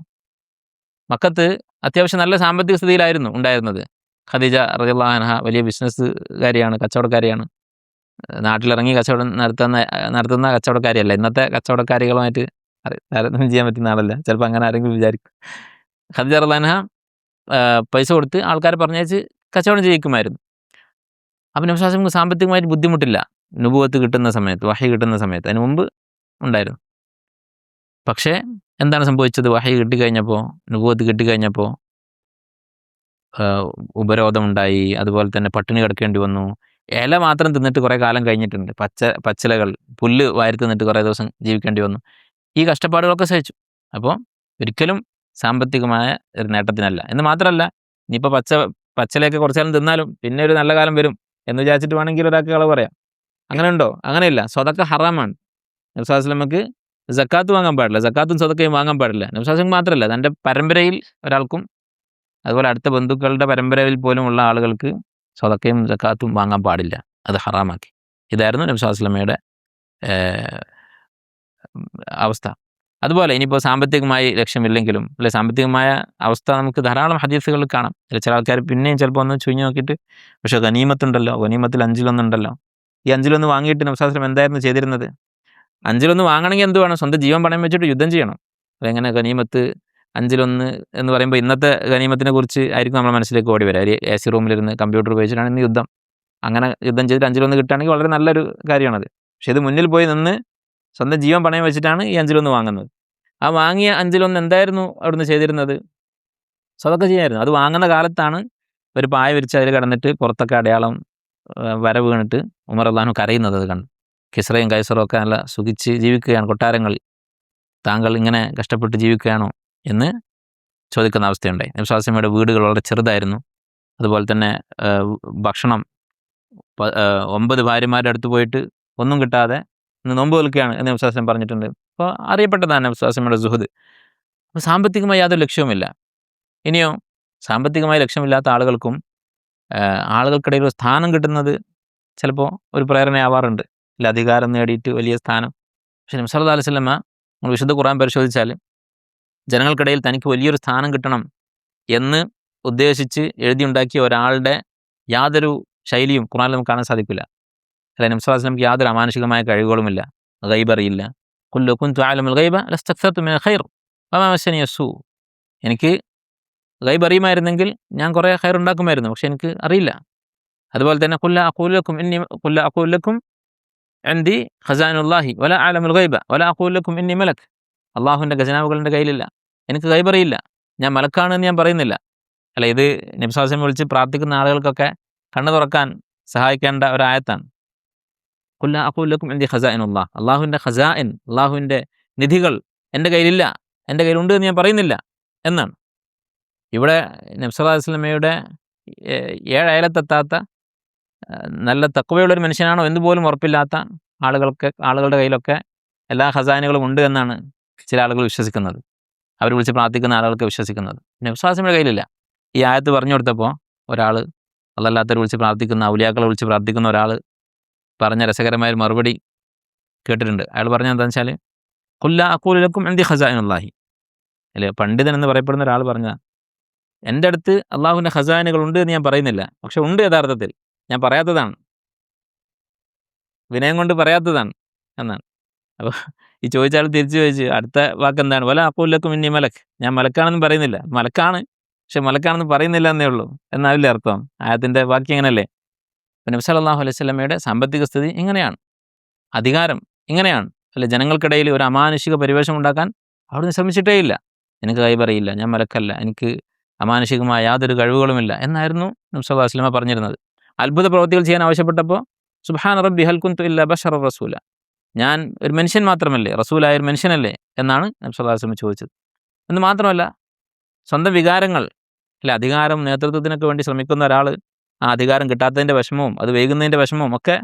മക്കത്ത് അത്യാവശ്യം നല്ല സാമ്പത്തിക സ്ഥിതിയിലായിരുന്നു ഉണ്ടായിരുന്നത്. ഖദീജ റളിയല്ലാഹു അൻഹ വലിയ ബിസിനസ്സുകാരിയാണ്, കച്ചവടക്കാരിയാണ്, നാട്ടിലിറങ്ങി കച്ചവടം നടത്തുന്ന കച്ചവടക്കാരിയല്ല. ഇന്നത്തെ കച്ചവടക്കാരികളുമായിട്ട് താരതമ്യം ചെയ്യാൻ പറ്റുന്ന ആളല്ല, ചിലപ്പോൾ അങ്ങനെ ആരെങ്കിലും വിചാരിക്കും. ഖദീജ റളിയല്ലാഹു അൻഹ പൈസ കൊടുത്ത് ആൾക്കാരെ പറഞ്ഞയച്ച് കച്ചവടം ചെയ്യിക്കുമായിരുന്നു. അപ്പം നബി സല്ലല്ലാഹു അലൈഹി വസല്ലം സാമ്പത്തികമായിട്ട് ബുദ്ധിമുട്ടില്ല നുബുവത്ത് കിട്ടുന്ന സമയത്ത്, വഹി കിട്ടുന്ന സമയത്ത്. അതിന് മുമ്പ് ഉണ്ടായിരുന്നു. പക്ഷേ എന്താണ് സംഭവിച്ചത്? വഹി കിട്ടിക്കഴിഞ്ഞപ്പോൾ, നുബുവത്ത് കിട്ടിക്കഴിഞ്ഞപ്പോൾ ഉപരോധമുണ്ടായി, അതുപോലെ തന്നെ പട്ടിണി കിടക്കേണ്ടി വന്നു. ഇല മാത്രം തിന്നിട്ട് കുറേ കാലം കഴിഞ്ഞിട്ടുണ്ട്, പച്ചിലകൾ, പുല്ല് വാരി തിന്നിട്ട് കുറേ ദിവസം ജീവിക്കേണ്ടി വന്നു. ഈ കഷ്ടപ്പാടുകളൊക്കെ സഹിച്ചു. അപ്പോൾ ഒരിക്കലും സാമ്പത്തികമായ ഒരു നേട്ടത്തിനല്ല. എന്ന് മാത്രമല്ല, ഇനിയിപ്പോൾ പച്ചിലയൊക്കെ കുറച്ചു കാലം തിന്നാലും പിന്നെ ഒരു നല്ല കാലം വരും എന്ന് വിചാരിച്ചിട്ട് വേണമെങ്കിൽ ഒരാൾക്ക് കളവ് പറയാം. അങ്ങനെ ഉണ്ടോ? അങ്ങനെയില്ല. സ്വതക്ക ഹറാമാണ്. നബി സല്ലല്ലാഹു അലൈഹി വസല്ലമക്ക് സക്കാത്ത് വാങ്ങാൻ പാടില്ല, സക്കാത്തും സ്വതക്കയും വാങ്ങാൻ പാടില്ല. നബി സല്ലല്ലാഹു അലൈഹി വസല്ലം മാത്രമല്ല, തൻ്റെ പരമ്പരയിൽ ഒരാൾക്കും, അതുപോലെ അടുത്ത ബന്ധുക്കളുടെ പരമ്പരയിൽ പോലുമുള്ള ആളുകൾക്ക് സ്വതക്കയും സക്കാത്തും വാങ്ങാൻ പാടില്ല, അത് ഹറാമാക്കി. ഇതായിരുന്നു നബി സല്ലല്ലാഹു അലൈഹി വസല്ലമയുടെ അവസ്ഥ. അതുപോലെ ഇനിയിപ്പോൾ സാമ്പത്തികമായി ലക്ഷ്യമില്ലെങ്കിലും, അല്ലെ സാമ്പത്തികമായ അവസ്ഥ നമുക്ക് ധാരാളം ഹദീസുകളിൽ കാണാം. ചില ആൾക്കാർ പിന്നെയും ചിലപ്പോൾ ഒന്ന് ചുഞ്ഞു നോക്കിയിട്ട്, പക്ഷേ ഗനീമത്തുണ്ടല്ലോ, ഗനീമത്തിൽ 5-1 ഉണ്ടല്ലോ, ഈ 5-1 വാങ്ങിയിട്ട് നബി സല്ലല്ലാഹു അലൈഹി വസല്ലം എന്തായിരുന്നു ചെയ്തിരുന്നത്? 5-1 വാങ്ങണമെങ്കിൽ എന്ത് വേണം? സ്വന്തം ജീവൻ പണയം വെച്ചിട്ട് യുദ്ധം ചെയ്യണം. അതെങ്ങനെ ഗനീമത്ത് 5-1 എന്ന് പറയുമ്പോൾ ഇന്നത്തെ ഗനീമത്തിനെ കുറിച്ച് ആയിരിക്കും നമ്മുടെ മനസ്സിലേക്ക് ഓടി വരിക. എ സി റൂമിലിരുന്ന് കമ്പ്യൂട്ടർ ഉപയോഗിച്ചിട്ടാണ് ഇന്ന് യുദ്ധം. അങ്ങനെ യുദ്ധം ചെയ്തിട്ട് 5-1 കിട്ടുകയാണെങ്കിൽ വളരെ നല്ലൊരു കാര്യമാണത്. പക്ഷേ ഇത് മുന്നിൽ പോയി നിന്ന് സ്വന്തം ജീവൻ പണയം വെച്ചിട്ടാണ് ഈ 5-1 വാങ്ങുന്നത്. ആ വാങ്ങിയ 5-1 എന്തായിരുന്നു അവിടുന്ന് ചെയ്തിരുന്നത്? സദക്ക ചെയ്യായിരുന്നു. അത് വാങ്ങുന്ന കാലത്താണ് ഒരു പായ വിരിച്ച് അതിൽ കിടന്നിട്ട് പുറത്തൊക്കെ അടയാളം വര വീണിട്ട് ഉമർ റളിയല്ലാഹു കരയുന്നത് അത് കണ്ട്. കിസ്റയും കൈസറും ഒക്കെ നല്ല സുഖിച്ച് ജീവിക്കുകയാണ് കൊട്ടാരങ്ങളിൽ, താങ്കൾ ഇങ്ങനെ കഷ്ടപ്പെട്ട് ജീവിക്കുകയാണോ എന്ന് ചോദിക്കുന്ന അവസ്ഥയുണ്ടായി. നബി സ്വല്ലല്ലാഹു അലൈഹി വസല്ലമയുടെ വീടുകൾ വളരെ ചെറുതായിരുന്നു. അതുപോലെ തന്നെ ഭക്ഷണം 9 ഭാര്യമാരുടെ അടുത്ത് പോയിട്ട് ഒന്നും കിട്ടാതെ ഇന്ന് നോമ്പ് നിൽക്കുകയാണ് എന്ന് നബി സ്വല്ലല്ലാഹു അലൈഹി വസല്ലം പറഞ്ഞിട്ടുണ്ട്. അപ്പോൾ അറിയപ്പെട്ടതാണ് നബി സ്വല്ലല്ലാഹു അലൈഹി വസല്ലമയുടെ സുഹദ്. അപ്പോൾ സാമ്പത്തികമായി യാതൊരു ലക്ഷ്യവുമില്ല. ഇനിയോ സാമ്പത്തികമായി ലക്ഷ്യമില്ലാത്ത ആളുകൾക്കും ആളുകൾക്കിടയിൽ ഒരു സ്ഥാനം കിട്ടുന്നത് ചിലപ്പോൾ ഒരു പ്രേരണയാവാറുണ്ട്. അല്ല, അധികാരം നേടിയിട്ട് വലിയ സ്ഥാനം. പക്ഷേ നബി സല്ലല്ലാഹു അലൈഹി വസല്ലമ നമ്മൾ വിശുദ്ധ ഖുർആൻ പരിശോധിച്ചാൽ ജനങ്ങൾക്കിടയിൽ തനിക്ക് വലിയൊരു സ്ഥാനം കിട്ടണം എന്ന് ഉദ്ദേശിച്ച് എഴുതിയുണ്ടാക്കിയ ഒരാളുടെ യാതൊരു ശൈലിയും ഖുർആനിൽ നമുക്ക് കാണാൻ സാധിക്കില്ല. അല്ലെ, നബി സല്ലല്ലാഹു അലൈഹി വസല്ലമക്ക് യാതൊരു അമാനുഷികമായ കഴിവുകളുമില്ല, ഗൈബ് അറിയില്ല. ഖുൽ ലൗ കുൻതു അഅലമുൽ ഗൈബ ലസ്തക്സർതു മിനൽ ഖൈർ വമാ മസ്സനിയ സൂ. എനിക്ക് ഗൈബ് അറിയുമായിരുന്നെങ്കിൽ ഞാൻ കുറേ ഖൈർ ഉണ്ടാക്കുമായിരുന്നു, പക്ഷെ എനിക്ക് അറിയില്ല. അതുപോലെ തന്നെ ഖുൽ അഖൂലു ലക്കും ഇൻദി ഖസാനുല്ലാഹി വലാ അഅലമുൽ ഗൈബ വലാ അഖൂലു ലക്കും ഇന്നി മലക്. അള്ളാഹുവിൻ്റെ ഖജനാവുകൾ എൻ്റെ കയ്യിലില്ല, എനിക്ക് ഗൈബ് അറിയില്ല, ഞാൻ മലക്കാണ് എന്ന് ഞാൻ പറയുന്നില്ല. അല്ല, ഇത് നബി സല്ലല്ലാഹു അലൈഹി വസല്ലം വിളിച്ച് പ്രാർത്ഥിക്കുന്ന ആളുകൾക്കൊക്കെ കണ്ണു തുറക്കാൻ സഹായിക്കേണ്ട ഒരായത്താണ്. ഖുൽ അഖൂലു ലക്കും ഇൻദി ഖസാഇനുല്ലാഹ്. അള്ളാഹുവിൻ്റെ ഖസാഇൻ, അള്ളാഹുവിൻ്റെ നിധികൾ എൻ്റെ കയ്യിലില്ല, എൻ്റെ കയ്യിലുണ്ട് എന്ന് ഞാൻ പറയുന്നില്ല എന്നാണ്. ഇവിടെ നബി സല്ലല്ലാഹു അലൈഹി വസല്ലമയുടെ 7 അയലത്തെത്താത്ത നല്ല തഖ്വയുള്ളൊരു മനുഷ്യനാണോ എന്ന് പോലും ഉറപ്പില്ലാത്ത ആളുകളുടെ കയ്യിലൊക്കെ എല്ലാ ഖസാനുകളും ഉണ്ട് എന്നാണ് ചില ആളുകൾ വിശ്വസിക്കുന്നത്. അവർ വിളിച്ച് പ്രാർത്ഥിക്കുന്ന ആളുകൾക്ക് വിശ്വസിക്കുന്നത്. നബി സല്ലല്ലാഹു അലൈഹി വസല്ലമയുടെ കയ്യിലില്ല. ഈ ആയത്ത് പറഞ്ഞു കൊടുത്തപ്പോൾ ഒരാൾ, അല്ലാത്തവർ വിളിച്ച് പ്രാർത്ഥിക്കുന്ന, ഔലിയാക്കളെ വിളിച്ച് പ്രാർത്ഥിക്കുന്ന ഒരാൾ പറഞ്ഞ രസകരമായ ഒരു മറുപടി കേട്ടിട്ടുണ്ട്. അയാൾ പറഞ്ഞത് എന്താണെന്ന് വെച്ചാൽ, ഖുൽ അഖൂലു ലക്കും ഇൻദി ഖസാഇനുല്ലാഹി. അല്ലേ, പണ്ഡിതൻ എന്ന് പറയപ്പെടുന്ന ഒരാൾ പറഞ്ഞ, എൻ്റെ അടുത്ത് അള്ളാഹുവിൻ്റെ ഖസാനുകൾ ഉണ്ട് എന്ന് ഞാൻ പറയുന്നില്ല, പക്ഷെ ഉണ്ട്, യഥാർത്ഥത്തിൽ ഞാൻ പറയാത്തതാണ്, വിനയം കൊണ്ട് പറയാത്തതാണ് എന്നാണ്. അപ്പോൾ ഈ ചോദിച്ചാൽ തിരിച്ചു ചോദിച്ചു, അടുത്ത വാക്ക് എന്താണ്? വലാ അഖൂലു ലക്കും ഇന്നി മലക്. ഞാൻ മലക്കാണെന്നും പറയുന്നില്ല, മലക്കാണ്, പക്ഷെ മലക്കാണെന്ന് പറയുന്നില്ല എന്നേ ഉള്ളൂ എന്നാവില്ലേ അർത്ഥം? ആയത്തിൻ്റെ വാക്യം ഇങ്ങനെയല്ലേ? അപ്പോൾ നബി സല്ലല്ലാഹു അലൈഹി വസല്ലമയുടെ സാമ്പത്തിക സ്ഥിതി ഇങ്ങനെയാണ്, അധികാരം ഇങ്ങനെയാണ്. അല്ലെ, ജനങ്ങൾക്കിടയിൽ ഒരു അമാനുഷിക പരിവേഷം ഉണ്ടാക്കാൻ അവിടുന്ന് ശ്രമിച്ചിട്ടേ ഇല്ല. എനിക്ക് ഗൈബ് അറിയില്ല, ഞാൻ മലക്കല്ല, എനിക്ക് അമാനുഷികമായ യാതൊരു കഴിവുകളുമില്ല എന്നായിരുന്നു നബി സല്ലല്ലാഹു അലൈഹി വസല്ലമ പറഞ്ഞിരുന്നത്. അത്ഭുത പ്രവൃത്തികൾ ചെയ്യാൻ ആവശ്യപ്പെട്ടപ്പോൾ സുബ്ഹാന റബ്ബി ഹൽ കുന്തു ഇല്ലാ ബശറ റസൂല, ഞാൻ ഒരു മനുഷ്യൻ മാത്രമല്ലേ, റസൂലായ ഒരു മനുഷ്യനല്ലേ എന്നാണ് നബി സല്ലല്ലാഹു അലൈഹി വസല്ലം ചോദിച്ചത്. എന്ന് മാത്രമല്ല, സ്വന്തം വികാരങ്ങൾ, അല്ലെ, അധികാരം നേതൃത്വത്തിനൊക്കെ വേണ്ടി ശ്രമിക്കുന്ന ഒരാൾ ആ അധികാരം കിട്ടാത്തതിൻ്റെ വിഷമവും അത് വൈകുന്നതിൻ്റെ വിഷമവും ഒക്കെ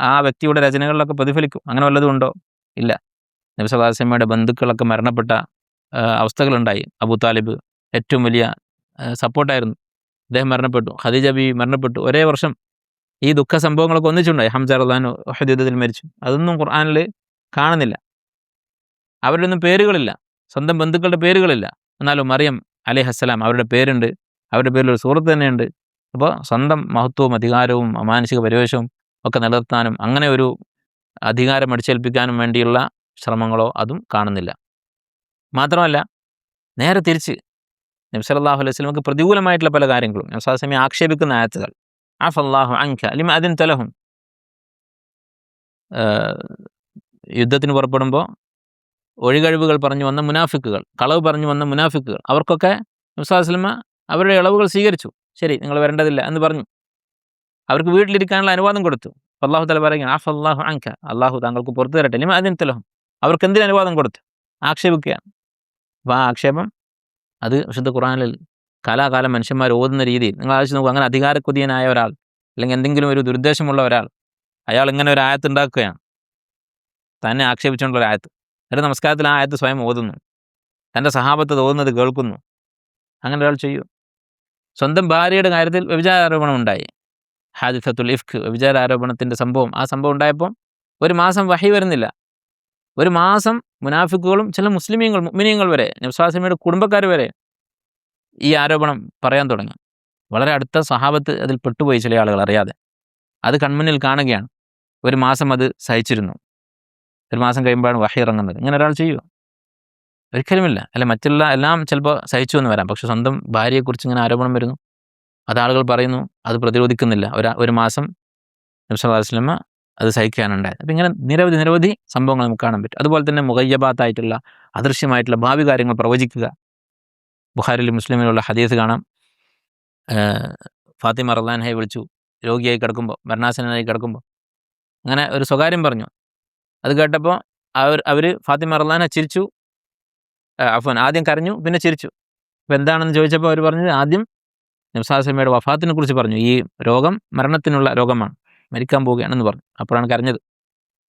ആ വ്യക്തിയുടെ രചനകളിലൊക്കെ പ്രതിഫലിക്കും. അങ്ങനെ വല്ലതും ഉണ്ടോ? ഇല്ല. നബി സല്ലല്ലാഹു അലൈഹി വസല്ലമയുടെ ബന്ധുക്കളൊക്കെ മരണപ്പെട്ട അവസ്ഥകളുണ്ടായി. അബൂ താലിബ് ഏറ്റവും വലിയ സപ്പോർട്ടായിരുന്നു, അദ്ദേഹം മരണപ്പെട്ടു. ഖദീജ ബീവി മരണപ്പെട്ടു. ഒരേ വർഷം ഈ ദുഃഖ സംഭവങ്ങളൊക്കെ ഒന്നിച്ചുണ്ടായി. ഹംസ റളിയല്ലാഹു അൻഹു ഉഹദ് യുദ്ധത്തിൽ മരിച്ചു. അതൊന്നും ഖുർആനിൽ കാണുന്നില്ല. അവരുടെ ഒന്നും പേരുകളില്ല, സ്വന്തം ബന്ധുക്കളുടെ പേരുകളില്ല. എന്നാലും മറിയം അലൈഹിസ്സലാം അവരുടെ പേരുണ്ട്, അവരുടെ പേരിൽ ഒരു സൂറത്ത് തന്നെയുണ്ട്. അപ്പോൾ സ്വന്തം മഹത്വവും അധികാരവും അമാനുഷിക പരിവേഷവും ഒക്കെ നിലനിർത്താനും അങ്ങനെ ഒരു അധികാരം അടിച്ചേൽപ്പിക്കാനും വേണ്ടിയുള്ള ശ്രമങ്ങളോ അതും കാണുന്നില്ല. മാത്രമല്ല, നേരെ തിരിച്ച് നബി സല്ലല്ലാഹു അലൈഹി വസല്ലമക്ക് പ്രതികൂലമായിട്ടുള്ള പല കാര്യങ്ങളും നബി സല്ലല്ലാഹു അലൈഹി വസല്ലം ആക്ഷേപിക്കുന്ന ആയത്തുകൾ, അഫല്ലാഹു അൻക ലിമ അദിൻത ലഹും. യുദ്ധത്തിന് പുറപ്പെടുമ്പോൾ ഒഴികഴിവുകൾ പറഞ്ഞു വന്ന മുനാഫിക്കുകൾ, കളവ് പറഞ്ഞു വന്ന മുനാഫിക്കുകൾ, അവർക്കൊക്കെ നബി സല്ലല്ലാഹു അലൈഹി വസല്ലം അവരുടെ ഇളവുകൾ സ്വീകരിച്ചു. ശരി, നിങ്ങൾ വരേണ്ടതില്ല എന്ന് പറഞ്ഞു. അവർക്ക് വീട്ടിലിരിക്കാനുള്ള അനുവാദം കൊടുത്തു. അല്ലാഹു തആല പറയുകയാണ്, അഫല്ലാഹു അൻക, അല്ലാഹു താങ്കൾക്ക് പുറത്തു തരട്ടെ, ലിമ അദിൻത ലഹും. അവർക്ക് എന്തിന് അനുവാദം കൊടുത്തു? ആക്ഷേപിക്കുകയാണ്. അപ്പോൾ ആ ആക്ഷേപം അത് വിശുദ്ധ ഖുർആനിൽ കാലാകാലം മനുഷ്യന്മാർ ഓതുന്ന രീതിയിൽ നിങ്ങൾ ആലോചിച്ച് നോക്കുക. അങ്ങനെ അധികാരക്കൊതിയനായ ഒരാൾ, അല്ലെങ്കിൽ എന്തെങ്കിലും ഒരു ദുരുദ്ദേശമുള്ള ഒരാൾ, അയാൾ ഇങ്ങനെ ഒരു ആയത്ത് ഉണ്ടാക്കുകയാണ്, തന്നെ ആക്ഷേപിച്ചുകൊണ്ടുള്ള ആയത്ത്. എന്നിട്ട് നമസ്കാരത്തിൽ ആ ആയത്ത് സ്വയം ഓതുന്നു, തൻ്റെ സഹാബത്ത് ഓതുന്നത് കേൾക്കുന്നു. അങ്ങനെ ഒരാൾ ചെയ്യൂ? സ്വന്തം ഭാര്യയുടെ കാര്യത്തിൽ വ്യഭിചാരാരോപണം ഉണ്ടായി, ഹാദിസത്തുൽ ഇഫ്ക്, വ്യഭിചാരാരോപണത്തിൻ്റെ സംഭവം. ആ സംഭവം ഉണ്ടായപ്പോൾ ഒരു മാസം വഹി വരുന്നില്ല. ഒരു മാസം മുനാഫിക്കുകളും ചില മുസ്ലിമീങ്ങൾ, മുഅ്മിനീങ്ങൾ വരെ, നബി സല്ലല്ലാഹു അലൈഹി വസല്ലമയുടെ കുടുംബക്കാർ വരെ ഈ ആരോപണം പറയാൻ തുടങ്ങി. വളരെ അടുത്ത സഹാബത്ത് അതിൽ പെട്ടുപോയി, ചില ആളുകൾ അറിയാതെ. അത് കൺമുന്നിൽ കാണുകയാണ്. ഒരു മാസം അത് സഹിച്ചിരുന്നു. ഒരു മാസം കഴിയുമ്പോഴാണ് വഹി ഇറങ്ങുന്നത്. ഇങ്ങനെ ഒരാൾ ചെയ്യുമോ? ഒരിക്കലുമില്ല. അല്ലെ, മറ്റുള്ള എല്ലാം ചിലപ്പോൾ സഹിച്ചു എന്ന് വരാം, പക്ഷെ സ്വന്തം ഭാര്യയെക്കുറിച്ച് ഇങ്ങനെ ആരോപണം വരുന്നു, അത് ആളുകൾ പറയുന്നു, അത് പ്രതിരോധിക്കുന്നില്ല. ഒരു മാസം നബി സല്ലല്ലാഹു അലൈഹി വസല്ലമ അത് സഹിക്കാനുണ്ടായത്. അപ്പം ഇങ്ങനെ നിരവധി സംഭവങ്ങൾ നമുക്ക് കാണാൻ പറ്റും. അതുപോലെ തന്നെ മുഗയ്യബാത്തായിട്ടുള്ള അദൃശ്യമായിട്ടുള്ള ഭാവി കാര്യങ്ങൾ പ്രവചിക്കുക. ബുഖാരിയിലും മുസ്ലിമിലുള്ള ഹദീസ് കാണാം. ഫാത്തിമ റളിയല്ലാഹു വിളിച്ചു, രോഗിയായി കിടക്കുമ്പോൾ, മരണാസന്നനായി കിടക്കുമ്പോൾ അങ്ങനെ ഒരു സ്വകാര്യം പറഞ്ഞു. അത് കേട്ടപ്പോൾ അവർ ഫാത്തിമ റളിയല്ലാഹു ചിരിച്ചു, ആദ്യം കരഞ്ഞു, പിന്നെ ചിരിച്ചു. അപ്പോൾ എന്താണെന്ന് ചോദിച്ചപ്പോൾ അവർ പറഞ്ഞത് ആദ്യം നബി സല്ലല്ലാഹു അലൈഹി വസല്ലമയുടെ വഫാത്തിനെ കുറിച്ച് പറഞ്ഞു. ഈ രോഗം മരണത്തിനുള്ള രോഗമാണ്, മരിക്കാൻ പോവുകയാണെന്ന് പറഞ്ഞു. അപ്പോഴാണ് കരഞ്ഞത്.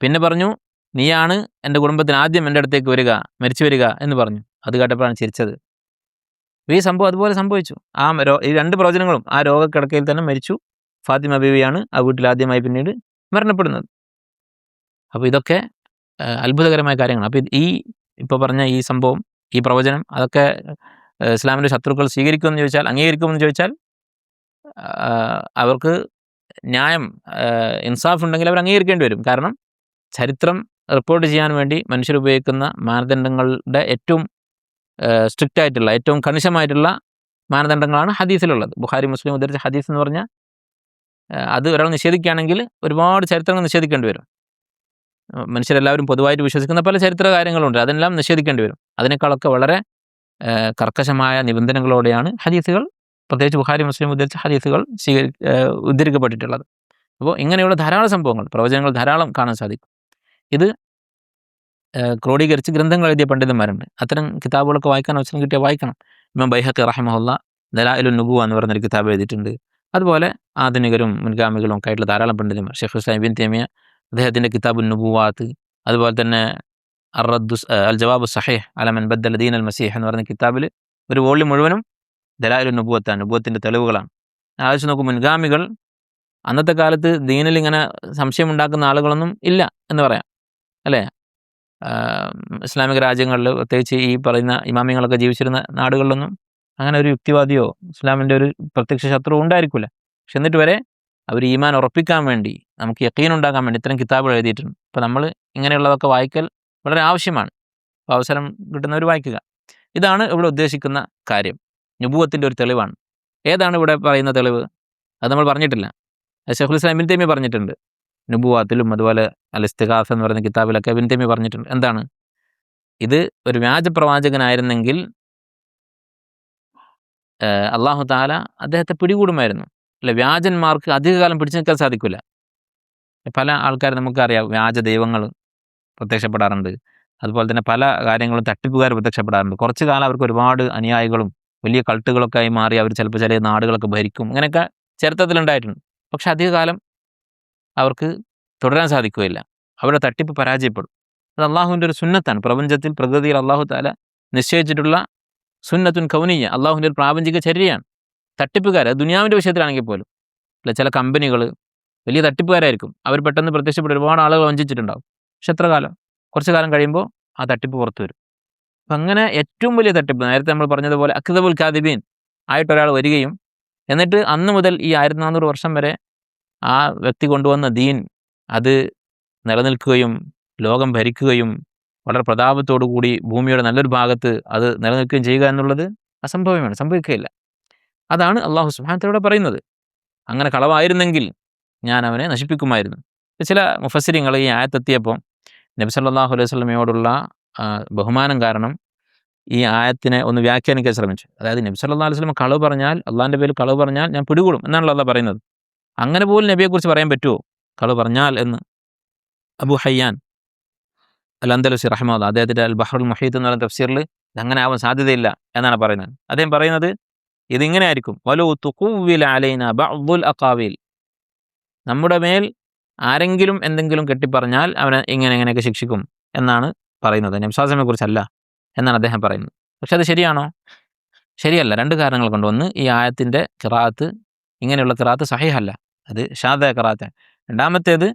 പിന്നെ പറഞ്ഞു, നീയാണ് എൻ്റെ കുടുംബത്തിന് ആദ്യം എൻ്റെ അടുത്തേക്ക് വരിക, മരിച്ചു വരിക എന്ന് പറഞ്ഞു. അത് കേട്ടപ്പോഴാണ് ചിരിച്ചത്. ഈ സംഭവം അതുപോലെ സംഭവിച്ചു. ഈ 2 പ്രവചനങ്ങളും ആ രോഗക്കിടക്കയിൽ തന്നെ മരിച്ചു. ഫാത്തിമ ബീവിയാണ് ആ വീട്ടിൽ ആദ്യമായി പിന്നീട് മരണപ്പെടുന്നത്. അപ്പോൾ ഇതൊക്കെ അത്ഭുതകരമായ കാര്യങ്ങളാണ്. അപ്പോൾ ഇപ്പോൾ പറഞ്ഞ ഈ സംഭവം, ഈ പ്രവചനം, അതൊക്കെ ഇസ്ലാമിൻ്റെ ശത്രുക്കൾ സ്വീകരിക്കുമെന്ന് ചോദിച്ചാൽ, അംഗീകരിക്കുമെന്ന് ചോദിച്ചാൽ അവർക്ക് ന്യായം, ഇൻസാഫ് ഉണ്ടെങ്കിൽ അവർ അംഗീകരിക്കേണ്ടി വരും. കാരണം ചരിത്രം റിപ്പോർട്ട് ചെയ്യാൻ വേണ്ടി മനുഷ്യർ ഉപയോഗിക്കുന്ന മാനദണ്ഡങ്ങളുടെ ഏറ്റവും സ്ട്രിക്റ്റ് ആയിട്ടുള്ള, ഏറ്റവും കണിശമായിട്ടുള്ള മാനദണ്ഡങ്ങളാണ് ഹദീസിലുള്ളത്. ബുഖാരി മുസ്ലിം ഉദ്ധരിച്ച ഹദീസ് എന്ന് പറഞ്ഞാൽ അത് ഒരാൾ നിഷേധിക്കുകയാണെങ്കിൽ ഒരുപാട് ചരിത്രങ്ങൾ നിഷേധിക്കേണ്ടി വരും. മനുഷ്യരെല്ലാവരും പൊതുവായിട്ട് വിശ്വസിക്കുന്ന പല ചരിത്ര കാര്യങ്ങളുണ്ട്, അതെല്ലാം നിഷേധിക്കേണ്ടി വരും. അതിനേക്കാളൊക്കെ വളരെ കർക്കശമായ നിബന്ധനകളോടെയാണ് ഹദീസുകൾ, പ്രത്യേകിച്ച് ബുഖാരി മുസ്ലിം ഉദ്ധരിച്ച ഹദീസുകൾ ഉദ്ധരിക്കപ്പെട്ടിട്ടുള്ളത്. അപ്പോൾ ഇങ്ങനെയുള്ള ധാരാളം സംഭവങ്ങൾ, പ്രവചനങ്ങൾ ധാരാളം കാണാൻ സാധിക്കും. ഇത് ക്രോഡീകരിച്ച് ഗ്രന്ഥങ്ങൾ എഴുതിയ പണ്ഡിതന്മാരുണ്ട്. അത്തരം കിതാബുകളൊക്കെ വായിക്കാൻ അവസരം കിട്ടിയാൽ വായിക്കണം. ഇമാം ബൈഹഖി റഹിമഹുല്ലാ ദലായിലുൻ നുബുവ എന്ന് പറഞ്ഞൊരു കിതാബ് എഴുതിയിട്ടുണ്ട്. അതുപോലെ ആധുനികരും മുൻഗാമികളും ഒക്കെ ആയിട്ടുള്ള ധാരാളം പണ്ഡിതന്മാർ, ഷെയ്ഖുൽ ഇസ്ലാം ഇബ്നു തൈമിയ്യ അദ്ദേഹത്തിൻ്റെ കിതാബുൻ നുബുവാത്ത്, അതുപോലെ തന്നെ അൽ ജവാബു സഹീഹ് അലാ മൻ ബദ്ദല ദീൻ അൽ മസീഹ് എന്ന് പറഞ്ഞ കിതാബിൽ ഒരു വോള്യം മുഴുവനും ദലായിലുൻ നുബുവത്താണ്, നുബുവത്തിൻ്റെ തെളിവുകളാണ്. ആലോചിച്ച് നോക്കും, മുൻഗാമികൾ അന്നത്തെ കാലത്ത് ദീനിൽ ഇങ്ങനെ സംശയമുണ്ടാക്കുന്ന ആളുകളൊന്നും ഇല്ല എന്ന് പറയാം, അല്ലേ? ഇസ്ലാമിക രാജ്യങ്ങളിൽ, പ്രത്യേകിച്ച് ഈ പറയുന്ന ഇമാമിങ്ങളൊക്കെ ജീവിച്ചിരുന്ന നാടുകളിലൊന്നും അങ്ങനെ ഒരു യുക്തിവാദിയോ ഇസ്ലാമിൻ്റെ ഒരു പ്രത്യക്ഷ ശത്രു ഉണ്ടായിരിക്കില്ല. പക്ഷെ എന്നിട്ട് വരെ അവർ ഈമാൻ ഉറപ്പിക്കാൻ വേണ്ടി, നമുക്ക് യഖീൻ ഉണ്ടാക്കാൻ വേണ്ടി ഇത്തരം കിതാബുകൾ എഴുതിയിട്ടുണ്ട്. അപ്പോൾ നമ്മൾ ഇങ്ങനെയുള്ളതൊക്കെ വായിക്കൽ വളരെ ആവശ്യമാണ്. അപ്പോൾ അവസരം കിട്ടുന്നവർ വായിക്കുക. ഇതാണ് ഇവിടെ ഉദ്ദേശിക്കുന്ന കാര്യം. നുബുവത്തിൻ്റെ ഒരു തെളിവാണ്. ഏതാണ് ഇവിടെ പറയുന്ന തെളിവ്? അത് നമ്മൾ പറഞ്ഞിട്ടില്ല. ഷെയ്ഖുൽ ഇസ്ലാം ഇബ്നു തൈമിയ്യ പറഞ്ഞിട്ടുണ്ട്. നുബുവാത്തിലും അതുപോലെ അൽ ഇസ്തിഗാസ എന്ന് പറയുന്ന കിതാബിലൊക്കെ ഇബ്നു തൈമിയ്യ പറഞ്ഞിട്ടുണ്ട്. എന്താണ്? ഇത് ഒരു വ്യാജ പ്രവാചകനായിരുന്നെങ്കിൽ അല്ലാഹു തആല അദ്ദേഹത്തെ പിടികൂടുമായിരുന്നു. അല്ലെ, വ്യാജന്മാർക്ക് അധികകാലം പിടിച്ചു നിൽക്കാൻ സാധിക്കില്ല. പല ആൾക്കാരും നമുക്കറിയാം, വ്യാജ ദൈവങ്ങൾ പ്രത്യക്ഷപ്പെടാറുണ്ട്. അതുപോലെ തന്നെ പല കാര്യങ്ങളും തട്ടിപ്പുകാർ പ്രത്യക്ഷപ്പെടാറുണ്ട്. കുറച്ച് കാലം അവർക്ക് ഒരുപാട് അനുയായികളും വലിയ കൾട്ടുകളൊക്കെ ആയി മാറി അവർ ചിലപ്പോൾ ചില നാടുകളൊക്കെ ഭരിക്കും. ഇങ്ങനെയൊക്കെ ചരിത്രത്തിലുണ്ടായിട്ടുണ്ട്. പക്ഷെ അധികകാലം അവർക്ക് തുടരാൻ സാധിക്കുകയില്ല. അവരുടെ തട്ടിപ്പ് പരാജയപ്പെടും. അത് അള്ളാഹുവിൻ്റെ ഒരു സുന്നത്താണ്. പ്രപഞ്ചത്തിൽ, പ്രകൃതിയിൽ അള്ളാഹു തആല നിശ്ചയിച്ചിട്ടുള്ള സുന്നത്തുൻ കൗനിയ്യ, അള്ളാഹുവിൻ്റെ ഒരു പ്രാപഞ്ചിക ചര്യയാണ്. തട്ടിപ്പുകാർ, ദുനിയാവിൻ്റെ വിഷയത്തിലാണെങ്കിൽ പോലും, അല്ല, ചില കമ്പനികൾ വലിയ തട്ടിപ്പുകാരായിരിക്കും. അവർ പെട്ടെന്ന് പ്രത്യക്ഷപ്പെട്ട് ഒരുപാട് ആളുകൾ വഞ്ചിച്ചിട്ടുണ്ടാവും. പക്ഷെ എത്ര കാലം? കുറച്ച് കാലം കഴിയുമ്പോൾ ആ തട്ടിപ്പ് പുറത്തു വരും. അപ്പം അങ്ങനെ ഏറ്റവും വലിയ തട്ടിപ്പ്, നേരത്തെ നമ്മൾ പറഞ്ഞതുപോലെ അക്ദബുൽ കാദിബീൻ ആയിട്ടൊരാൾ വരികയും എന്നിട്ട് അന്ന് മുതൽ ഈ 1400 വർഷം വരെ ആ വ്യക്തി കൊണ്ടുവന്ന ദീൻ അത് നിലനിൽക്കുകയും ലോകം ഭരിക്കുകയും വളരെ പ്രതാപത്തോടു കൂടി ഭൂമിയുടെ നല്ലൊരു ഭാഗത്ത് അത് നിലനിൽക്കുകയും ചെയ്യുക എന്നുള്ളത് അസംഭവ്യമാണ്, സംഭവിക്കുകയില്ല. അതാണ് അള്ളാഹു സുബ്ഹാനഹു വ തആല പറയുന്നത്. അങ്ങനെ കളവായിരുന്നെങ്കിൽ ഞാൻ അവനെ നശിപ്പിക്കുമായിരുന്നു. ചില മുഫസ്സിരിങ്ങൾ ഈ ആയത്തെത്തിയപ്പോൾ നബി സല്ലല്ലാഹു അലൈഹി വസല്ലമയോടുള്ള ബഹുമാനം കാരണം ഈ ആയത്തിനെ ഒന്ന് വ്യാഖ്യാനിക്കാൻ ശ്രമിച്ചു. അതായത് നബി സല്ലല്ലാഹു അലൈഹി വസല്ലം കളവ് പറഞ്ഞാൽ, അള്ളാഹിൻ്റെ പേരിൽ കളവ് പറഞ്ഞാൽ ഞാൻ പിടികൂടും എന്നാണല്ലോ അള്ളാഹ് പറയുന്നത്. അങ്ങനെ പോലും നബിയെക്കുറിച്ച് പറയാൻ പറ്റുമോ, കളവ് പറഞ്ഞാൽ എന്ന്? അബൂ ഹയ്യാൻ അൽ അൻദലുസി റഹിമഹുല്ലാഹ് അദ്ദേഹത്തിൻ്റെ അൽ ബഹ്റുൽ മുഹീത്ത് എന്ന് പറയുന്ന തഫ്സീറിൽ ഇതങ്ങനെ ആവാൻ സാധ്യതയില്ല എന്നാണ് പറയുന്നത്. അദ്ദേഹം പറയുന്നത് ഇതിങ്ങനെ ആയിരിക്കും, വലൗ തുഖുവ്വില അലൈനാ ബഅ്ദുൽ അഖാവീൽ, നമ്മുടെ മേൽ ആരെങ്കിലും എന്തെങ്കിലും കെട്ടിപ്പറഞ്ഞാൽ അവനെ ഇങ്ങനെയൊക്കെ ശിക്ഷിക്കും എന്നാണ് പറയുന്നത്. നബി സ്വല്ലല്ലാഹു അലൈഹി വസല്ലമയെ കുറിച്ചല്ല എന്നാണ് അദ്ദേഹം പറയുന്നത്. പക്ഷെ അത് ശരിയാണോ? ശരിയല്ല. 2 കാരണങ്ങൾ കൊണ്ട്. ഒന്ന്, ഈ ആയത്തിൻ്റെ ഖിറാഅത്ത്, ഇങ്ങനെയുള്ള ഖിറാഅത്ത് സഹീഹല്ല, അത് ഷാദായ ഖിറാഅത്താണ്. രണ്ടാമത്തേത്,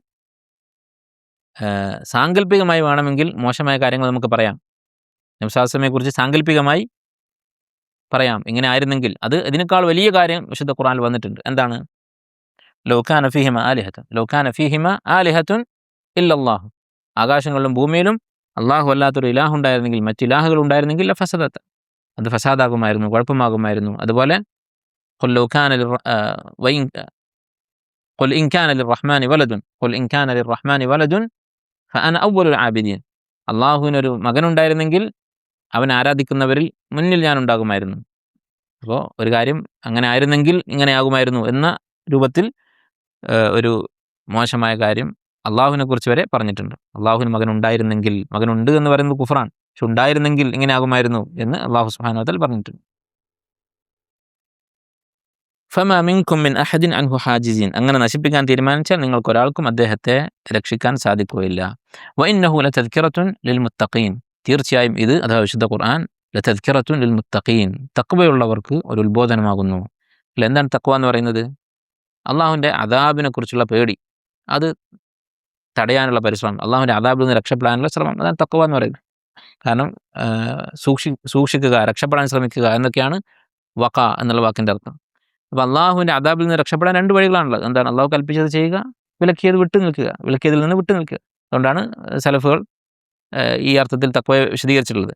സാങ്കല്പികമായി വേണമെങ്കിൽ മോശമായ കാര്യങ്ങൾ നമുക്ക് പറയാം. നബി സ്വല്ലല്ലാഹു അലൈഹി വസല്ലമയെ കുറിച്ച് സാങ്കല്പികമായി പറയാം, ഇങ്ങനെ ആയിരുന്നെങ്കിൽ. അത് ഇതിനേക്കാൾ വലിയ കാര്യം വിശുദ്ധ ഖുർആനിൽ വന്നിട്ടുണ്ട്. എന്താണ്? ലൗ കാന ഫീഹിമ ആലിഹത്തുൻ ഇല്ലല്ലാഹു, ആകാശങ്ങളിലും ഭൂമിയിലും അള്ളാഹു അല്ലാത്തൊരു ഇലാഹ് ഉണ്ടായിരുന്നെങ്കിൽ, മറ്റ് ഇലാഹുകൾ ഉണ്ടായിരുന്നെങ്കിൽ ഫസദത്ത്, അത് ഫസാദാകുമായിരുന്നു, കുഴപ്പമാകുമായിരുന്നു. അതുപോലെ ഖുൽ ഇൻ കാന ലിർറഹ്മാനി വലദുൻ ഫഅന അവ്വലുൽ ആബിദീൻ, അള്ളാഹുവിനൊരു മകനുണ്ടായിരുന്നെങ്കിൽ അവൻ ആരാധിക്കുന്നവരിൽ മുന്നിൽ ഞാൻ ഉണ്ടാകുമായിരുന്നു. അപ്പോൾ ഒരു കാര്യം അങ്ങനെ ആയിരുന്നെങ്കിൽ ഇങ്ങനെ ആകുമായിരുന്നു എന്ന രൂപത്തിൽ ഒരു മോശമായ കാര്യം അള്ളാഹുവിനെ കുറിച്ച് വരെ പറഞ്ഞിട്ടുണ്ട്. അള്ളാഹുവിന് മകനുണ്ടായിരുന്നെങ്കിൽ, മകനുണ്ട് എന്ന് പറയുന്നത് കുഫറാണ്, പക്ഷെ ഉണ്ടായിരുന്നെങ്കിൽ ഇങ്ങനെ ആകുമായിരുന്നു എന്ന് അള്ളാഹു സുബ്ഹാനഹു വ തആല പറഞ്ഞിട്ടുണ്ട്. ഫമാ മിൻകും മിൻ അഹദിൻ അൻഹു ഹാജിസീൻ, അങ്ങനെ നശിപ്പിക്കാൻ തീരുമാനിച്ചാൽ നിങ്ങൾക്ക് ഒരാൾക്കും അദ്ദേഹത്തെ രക്ഷിക്കാൻ സാധിക്കുകയില്ല. വഇന്നഹു ലതദ്കിറത്തുൻ ലിൽ മുത്തഖീൻ, തീർച്ചയായും ഇത് അഥവാ വിശുദ്ധ ഖുർആൻ ലതദ്കിറത്തുൻ ലിൽ മുത്തഖീൻ, തഖ്വയുള്ളവർക്ക് ഒരു ഉത്ബോധനമാകുന്നു. എന്താണ് തഖ്വ എന്ന് പറയുന്നത്? അള്ളാഹുവിൻ്റെ അദാബിനെ കുറിച്ചുള്ള പേടി, അത് തടയാനുള്ള പരിശ്രമം, അള്ളാഹുവിൻ്റെ അദാബിൽ നിന്ന് രക്ഷപ്പെടാനുള്ള ശ്രമം, അതാണ് തഖ്വ എന്ന് പറയുന്നത്. കാരണം സൂക്ഷിക്കുക, രക്ഷപ്പെടാൻ ശ്രമിക്കുക എന്നൊക്കെയാണ് വഖ എന്നുള്ള വാക്കിൻ്റെ അർത്ഥം. അപ്പോൾ അള്ളാഹുവിൻ്റെ അദാബിൽ നിന്ന് രക്ഷപ്പെടാൻ 2 വഴികളാണുള്ളത്. എന്താണ്? അള്ളാഹു കൽപ്പിച്ചത് ചെയ്യുക, വിലക്കിയത് വിട്ടു നിൽക്കുക, വിലക്കിയതിൽ നിന്ന് വിട്ടു നിൽക്കുക. അതുകൊണ്ടാണ് സലഫുകൾ ഈ അർത്ഥത്തിൽ തഖ്വയെ വിശദീകരിച്ചിട്ടുള്ളത്.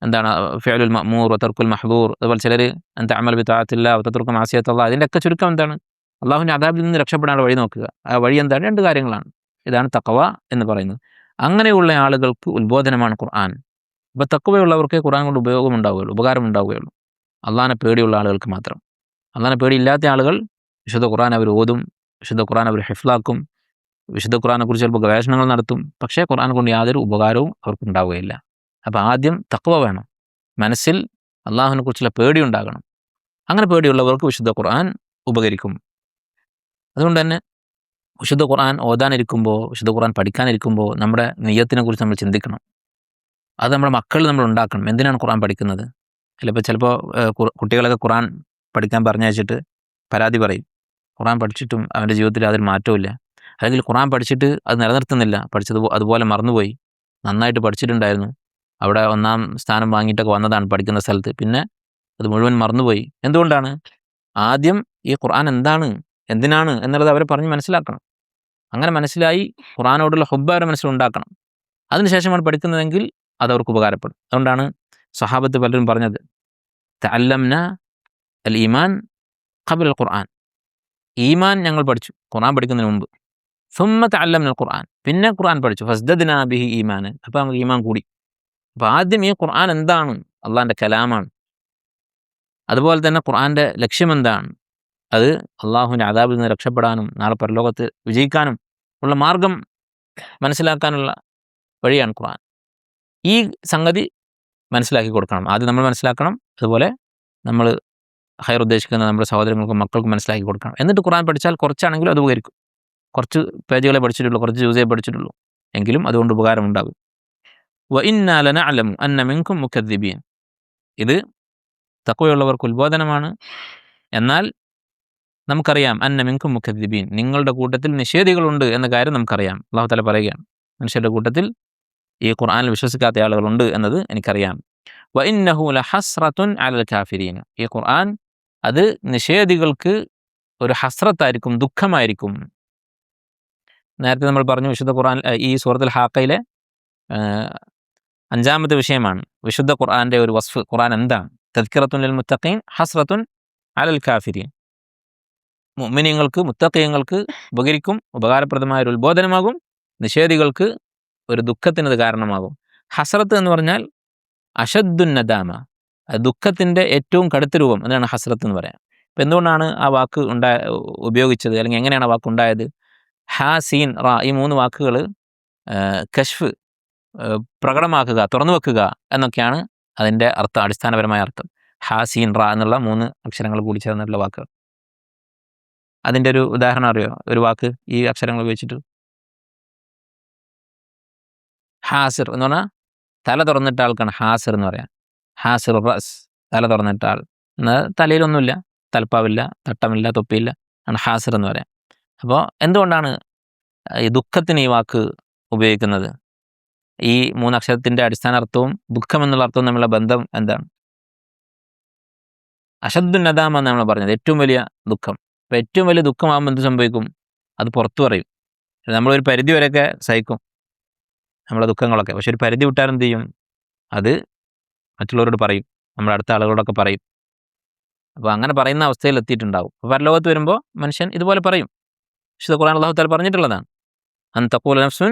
എന്താണ്? ഫിഅലുൽ മഅ്മൂർ വ തർക്കുൽ മഹ്ദൂർ. അതുപോലെ ചിലർ അൻ തഅമൽ ബി തആത്തില്ലാഹ് വ തത്റുക മഅസിയത്തല്ലാഹ്. ഇതിൻ്റെയൊക്കെ ചുരുക്കം എന്താണ്? അള്ളാഹുവിൻ്റെ അദാബിൽ നിന്ന് രക്ഷപ്പെടാനുള്ള വഴി നോക്കുക. ആ വഴി എന്താണ്? 2 കാര്യങ്ങളാണ്. ഇതാണ് തഖ്വ എന്ന് പറയുന്നത്. അങ്ങനെയുള്ള ആളുകൾക്ക് ഉത്ബോധനമാണ് ഖുർആൻ. അപ്പോൾ തഖ്വയുള്ളവർക്കേ ഖുർആൻ കൊണ്ട് ഉപയോഗമുണ്ടാവുകയുള്ളൂ, ഉപകാരമുണ്ടാവുകയുള്ളൂ. അള്ളാഹിനെ പേടിയുള്ള ആളുകൾക്ക് മാത്രം. അള്ളാഹിനെ പേടിയില്ലാത്ത ആളുകൾ വിശുദ്ധ ഖുർആൻ അവർ ഓതും, വിശുദ്ധ ഖുർആൻ അവർ ഹിഫ്ലാക്കും, വിശുദ്ധ ഖുർആനെക്കുറിച്ച് ചിലപ്പോൾ ഗവേഷണങ്ങൾ നടത്തും, പക്ഷേ ഖുർആൻ കൊണ്ട് യാതൊരു ഉപകാരവും അവർക്ക് ഉണ്ടാവുകയില്ല. അപ്പോൾ ആദ്യം തഖ്വ വേണം, മനസ്സിൽ അള്ളാഹുവിനെ കുറിച്ചുള്ള പേടി ഉണ്ടാകണം. അങ്ങനെ പേടിയുള്ളവർക്ക് വിശുദ്ധ ഖുർആൻ ഉപകരിക്കും. അതുകൊണ്ട് തന്നെ വിശുദ്ധ ഖുർആൻ ഓതാനിരിക്കുമ്പോൾ, വിശുദ്ധ ഖുർആൻ പഠിക്കാനിരിക്കുമ്പോൾ നമ്മുടെ നിയ്യത്തിനെ കുറിച്ച് നമ്മൾ ചിന്തിക്കണം. അത് നമ്മുടെ മക്കളിൽ നമ്മൾ ഉണ്ടാക്കണം. എന്തിനാണ് ഖുർആൻ പഠിക്കുന്നത്? ചിലപ്പോൾ കുട്ടികളൊക്കെ ഖുർആൻ പഠിക്കാൻ പറഞ്ഞയച്ചിട്ട് പരാതി പറയും, ഖുർആൻ പഠിച്ചിട്ടും അവൻ്റെ ജീവിതത്തിൽ അതിൽ മാറ്റമില്ല, അല്ലെങ്കിൽ ഖുർആൻ പഠിച്ചിട്ട് അത് നിലനിർത്തുന്നില്ല, പഠിച്ചത് അതുപോലെ മറന്നുപോയി, നന്നായിട്ട് പഠിച്ചിട്ടുണ്ടായിരുന്നു, അവിടെ 1ാം സ്ഥാനം വാങ്ങിയിട്ടൊക്കെ വന്നതാണ് പഠിക്കുന്ന സ്ഥലത്ത്, പിന്നെ അത് മുഴുവൻ മറന്നുപോയി. എന്തുകൊണ്ടാണ്? ആദ്യം ഈ ഖുർആൻ എന്താണ്, എന്തിനാണ് എന്നുള്ളത് അവരെ പറഞ്ഞ് മനസ്സിലാക്കണം. അങ്ങനെ മനസ്സിലായി ഖുർആനോടുള്ള ഹുബ്ബ് അവരുടെ മനസ്സിലുണ്ടാക്കണം. അതിനുശേഷമാണ് പഠിക്കുന്നതെങ്കിൽ അത് അവർക്ക് ഉപകാരപ്പെടും. അതുകൊണ്ടാണ് സ്വഹാബത്ത് പലരും പറഞ്ഞത്, തഅല്ലംന അൽ ഈമാൻ ഖബ്ല അൽ ഖുർആൻ, ഈമാൻ ഞങ്ങൾ പഠിച്ചു ഖുർആൻ പഠിക്കുന്നതിന് മുമ്പ്. സുമ്മ തഅല്ലംന അൽ ഖുർആൻ, പിന്നെ ഖുർആൻ പഠിച്ചു. ഫസ്ദദ്നാ ബിഹി ഈമാൻ, അപ്പോൾ നമുക്ക് ഈമാൻ കൂടി. അപ്പോൾ ആദ്യം ഈ ഖുർആൻ എന്താണ്? അള്ളാഹിൻ്റെ കലാമാണ്. അതുപോലെ തന്നെ ഖുർആൻ്റെ ലക്ഷ്യം എന്താണ്? അത് അള്ളാഹുവിൻ്റെ അദാബിൽ നിന്ന് രക്ഷപ്പെടാനും നാളെ പരലോകത്ത് വിജയിക്കാനും ഉള്ള മാർഗം മനസ്സിലാക്കാനുള്ള വഴിയാണ് ഖുർആൻ. ഈ സംഗതി മനസ്സിലാക്കി കൊടുക്കണം. ആദ്യം നമ്മൾ മനസ്സിലാക്കണം. അതുപോലെ നമ്മൾ ഹൈർ ഉദ്ദേശിക്കുന്ന നമ്മുടെ സഹോദരങ്ങൾക്കും മക്കൾക്കും മനസ്സിലാക്കി കൊടുക്കണം. എന്നിട്ട് ഖുർആൻ പഠിച്ചാൽ കുറച്ചാണെങ്കിലും അത് ഉപകരിക്കും. കുറച്ച് പേജുകളെ പഠിച്ചിട്ടുള്ളൂ, കുറച്ച് ജ്യൂസേ പഠിച്ചിട്ടുള്ളൂ, എങ്കിലും അതുകൊണ്ട് ഉപകാരമുണ്ടാകും. വ ഇന്നാ ലനഅലമു അന്ന മിൻകും മുകദ്ദിബീൻ, ഇത് തഖ്വയുള്ളവർക്ക് ഉത്ബോധനമാണ്. എന്നാൽ നമുക്കറിയാം, അന്ന മിൻകും മുകദ്ദിബീൻ, നിങ്ങളുടെ കൂട്ടത്തിൽ നിഷേധികളുണ്ട് എന്ന കാര്യം നമുക്കറിയാം. അല്ലാഹു തആല പറയുകയാണ്, മനുഷ്യരുടെ കൂട്ടത്തിൽ ഈ ഖുർആനിൽ വിശ്വസിക്കാത്ത ആളുകളുണ്ട് എന്നത് എനിക്കറിയാം. വ ഇന്നഹു ലഹസ്റത്തുൻ അലൽ കാഫിരീൻ, ഈ ഖുർആൻ അത് നിഷേധികൾക്ക് ഒരു ഹസ്രത്തായിരിക്കും, ദുഃഖമായിരിക്കും. നേരത്തെ നമ്മൾ പറഞ്ഞു വിശുദ്ധ ഖുർആൻ ഈ സൂറത്തുൽ ഹാഖയിലെ 5ാമത്തെ വിഷയമാണ് വിശുദ്ധ ഖുർആൻ്റെ ഒരു വസ്ഫ്. ഖുർആൻ എന്താണ്? തദ്കിറത്തുൻ ലിൽ മുത്തഖീൻ ഹസ്റത്തുൻ അലൽ കാഫിരീൻ, മുഅ്മിനീങ്ങൾക്ക് മുത്തഖീങ്ങൾക്ക് ഉപകരിക്കും, ഉപകാരപ്രദമായ ഒരു ഉത്ബോധനമാകും, നിഷേധികൾക്ക് ഒരു ദുഃഖത്തിനത് കാരണമാകും. ഹസ്രത്ത് എന്ന് പറഞ്ഞാൽ അഷദ്ദുൻ നദാമ, ദുഃഖത്തിൻ്റെ ഏറ്റവും കടുത്ത രൂപം, അതാണ് ഹസ്രത്ത് എന്ന് പറയാം. അപ്പം എന്തുകൊണ്ടാണ് ആ വാക്ക് ഉപയോഗിച്ചത്, അല്ലെങ്കിൽ എങ്ങനെയാണ് ആ വാക്ക് ഉണ്ടായത്? ഹാ, സീൻ, റാ, ഈ 3 വാക്കുകൾ കശ്ഫ്, പ്രകടമാക്കുക, തുറന്നു വെക്കുക എന്നൊക്കെയാണ് അതിൻ്റെ അർത്ഥം, അടിസ്ഥാനപരമായ അർത്ഥം. ഹാ, സീൻ, റാ എന്നുള്ള 3 അക്ഷരങ്ങൾ കൂടി ചേർന്നിട്ടുള്ള വാക്കുകൾ. അതിൻ്റെ ഒരു ഉദാഹരണം അറിയോ? ഒരു വാക്ക് ഈ അക്ഷരങ്ങൾ ഉപയോഗിച്ചിട്ട്. ഹാസിർ എന്ന് പറഞ്ഞാൽ തല തുറന്നിട്ട ആൾക്കാണ് ഹാസിർ എന്ന് പറയാം. ഹാസിർ റസ്, തല തുറന്നിട്ട ആൾ. എന്നാൽ തലയിലൊന്നുമില്ല, തലപ്പാവില്ല, തട്ടമില്ല, തൊപ്പിയില്ല, ആണ് ഹാസിർ എന്ന് പറയാം. അപ്പോൾ എന്തുകൊണ്ടാണ് ഈ ദുഃഖത്തിന് ഈ വാക്ക് ഉപയോഗിക്കുന്നത്? ഈ 3 അക്ഷരത്തിൻ്റെ അടിസ്ഥാന അർത്ഥവും ദുഃഖം എന്നുള്ള അർത്ഥവും തമ്മിലുള്ള ബന്ധം എന്താണ്? അഷദ്ദുൻ നദാമ എന്ന് നമ്മൾ പറഞ്ഞത്, ഏറ്റവും വലിയ ദുഃഖം. അപ്പോൾ ഏറ്റവും വലിയ ദുഃഖമാകുമ്പോൾ എന്ത് സംഭവിക്കും? അത് പുറത്തു പറയും. നമ്മളൊരു പരിധി വരെയൊക്കെ സഹിക്കും നമ്മളെ ദുഃഖങ്ങളൊക്കെ, പക്ഷെ ഒരു പരിധി വിട്ടാൽ എന്ത് ചെയ്യും? അത് മറ്റുള്ളവരോട് പറയും, നമ്മുടെ അടുത്ത ആളുകളോടൊക്കെ പറയും. അപ്പോൾ അങ്ങനെ പറയുന്ന അവസ്ഥയിൽ എത്തിയിട്ടുണ്ടാവും. അപ്പോൾ പരലോകത്ത് വരുമ്പോൾ മനുഷ്യൻ ഇതുപോലെ പറയും. വിശുദ്ധ ഖുർആൻ അല്ലാഹു തആല പറഞ്ഞിട്ടുള്ളതാണ്, അൻ തഖൂല നഫ്സുൻ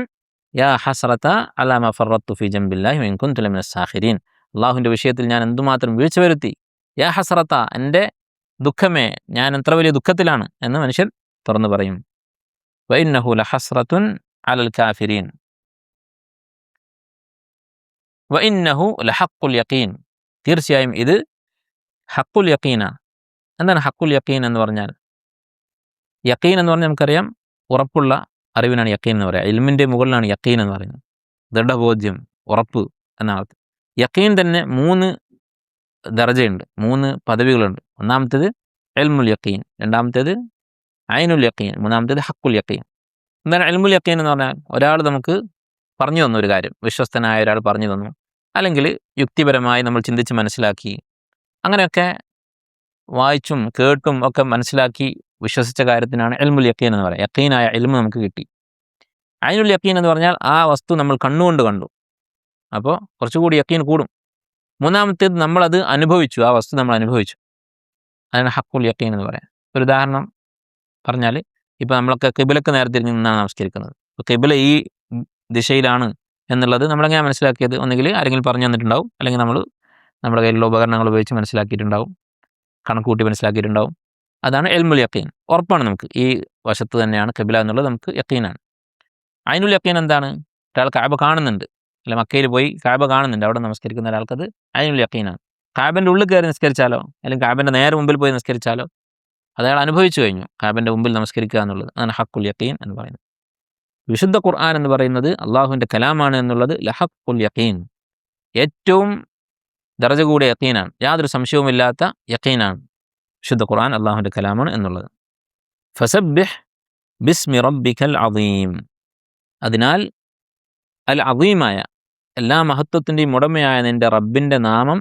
യാ ഹസ്റത അലാ മാ ഫറത്തു ഫീ ജംബില്ലാഹി വഇൻ കുൻതു ലമിനസ് സാഖിരീൻ, അള്ളാഹുവിൻ്റെ വിഷയത്തിൽ ഞാൻ എന്തുമാത്രം വീഴ്ച വരുത്തി, യാ ഹസ്രത്ത, എൻ്റെ ദുഃഖമേ, ഞാൻ എത്ര വലിയ ദുഃഖത്തിലാണ് എന്ന് മനുഷ്യൻ തുറന്നു പറയും. വഇന്നഹു ലഹസ്രത്തുൻ അലൽ കാഫിരീൻ വഇന്നഹു ലഹഖുൽ യഖീൻ, തീർച്ചയായും ഇത് ഹഖുൽ യഖീനാണ്. എന്താണ് ഹഖുൽ യഖീൻ എന്ന് പറഞ്ഞാൽ? യഖീൻ എന്ന് പറഞ്ഞാൽ നമുക്കറിയാം, ഉറപ്പുള്ള അറിവിനാണ് യഖീൻ എന്ന് പറയുക. ഇൽമിൻ്റെ മുകളിലാണ് യഖീൻ എന്ന് പറയുന്നത്. ദൃഢബോധ്യം, ഉറപ്പ് എന്നാണ്. യഖീൻ തന്നെ 3 ദർജയുണ്ട്, 3 പദവികളുണ്ട്. ഒന്നാമത്തേത് ഇൽമുൽ യഖീൻ, രണ്ടാമത്തേത് ഐനുൽ യഖീൻ, മൂന്നാമത്തേത് ഹഖുൽ യഖീൻ. എന്താണ് ഇൽമുൽ യഖീൻ എന്ന് പറഞ്ഞാൽ? ഒരാൾ നമുക്ക് പറഞ്ഞു തന്നു ഒരു കാര്യം, വിശ്വസ്തനായ ഒരാൾ പറഞ്ഞു തന്നു, അല്ലെങ്കിൽ യുക്തിപരമായി നമ്മൾ ചിന്തിച്ച് മനസ്സിലാക്കി, അങ്ങനെയൊക്കെ വായിച്ചും കേട്ടും ഒക്കെ മനസ്സിലാക്കി വിശ്വസിച്ച കാര്യത്തിനാണ് ഇൽമുൽ യഖീൻ എന്ന് പറയുക. യഖീനായ ഇൽമ് നമുക്ക് കിട്ടി. ഐനുൽ യഖീൻ എന്ന് പറഞ്ഞാൽ ആ വസ്തു നമ്മൾ കണ്ണുകൊണ്ട് കണ്ടു, അപ്പോൾ കുറച്ചുകൂടി യഖീൻ കൂടും. മൂന്നാമത്തേത് നമ്മളത് അനുഭവിച്ചു, ആ വസ്തു നമ്മൾ അനുഭവിച്ചു, അതാണ് ഹഖുൽ യഖീൻ എന്ന് പറയാം. ഒരു ഉദാഹരണം പറഞ്ഞാൽ, ഇപ്പോൾ നമ്മളൊക്കെ ഖിബിലക്ക് നേരെ തിരിഞ്ഞ് നിന്നാണ് നമസ്കരിക്കുന്നത്. അപ്പോൾ ഖിബില ഈ ദിശയിലാണ് എന്നുള്ളത് നമ്മളെങ്ങനെ മനസ്സിലാക്കിയത്? ഒന്നുകിൽ ആരെങ്കിലും പറഞ്ഞു തന്നിട്ടുണ്ടാവും, അല്ലെങ്കിൽ നമ്മൾ നമ്മുടെ കയ്യിലുള്ള ഉപകരണങ്ങൾ ഉപയോഗിച്ച് മനസ്സിലാക്കിയിട്ടുണ്ടാവും, കണക്കൂട്ടി മനസ്സിലാക്കിയിട്ടുണ്ടാവും. അതാണ് ഇൽമുൽ യഖീൻ. ഉറപ്പാണ് നമുക്ക് ഈ വശത്ത് തന്നെയാണ് ഖിബില എന്നുള്ളത് നമുക്ക് യഖീനാണ്. ഐനുൽ യഖീൻ എന്താണ്? ഒരാൾ കഅബ കാണുന്നുണ്ട്, അല്ലെ മക്കയിൽ പോയി കഅബ കാണുന്നുണ്ട്, അവിടെ നമസ്കരിക്കുന്ന ഒരാൾക്കത് ഐനുൽ യഖീനാണ്. കഅബൻ്റെ ഉള്ളിൽ കയറി നിസ്കരിച്ചാലോ, അല്ലെങ്കിൽ കഅബൻ്റെ നേരെ മുമ്പിൽ പോയി നിസ്കരിച്ചാലോ, അത് അയാൾ അനുഭവിച്ചു കഴിഞ്ഞു, കഅബൻ്റെ മുമ്പിൽ നമസ്കരിക്കുക എന്നുള്ളത്. അതാണ് ഹഖുൽ യഖീൻ എന്ന് പറയുന്നത്. വിശുദ്ധ ഖുർആൻ എന്ന് പറയുന്നത് അള്ളാഹുവിൻ്റെ കലാമാണ് എന്നുള്ളത് ലഹഖുൽ യഖീൻ, ഏറ്റവും ദർജ കൂടിയ യഖീനാണ്, യാതൊരു സംശയവുമില്ലാത്ത യഖീനാണ്. വിശുദ്ധ ഖുർആൻ അള്ളാഹുവിൻ്റെ കലാമാണ് എന്നുള്ളത്. ഫസബ്ബിഹ് ബിസ്മി റബ്ബിക്കൽ അദീം, അതിനാൽ അൽ അദീമായ, എല്ലാ മഹത്വത്തിൻ്റെയും ഉടമയായ നിൻ്റെ റബ്ബിൻ്റെ നാമം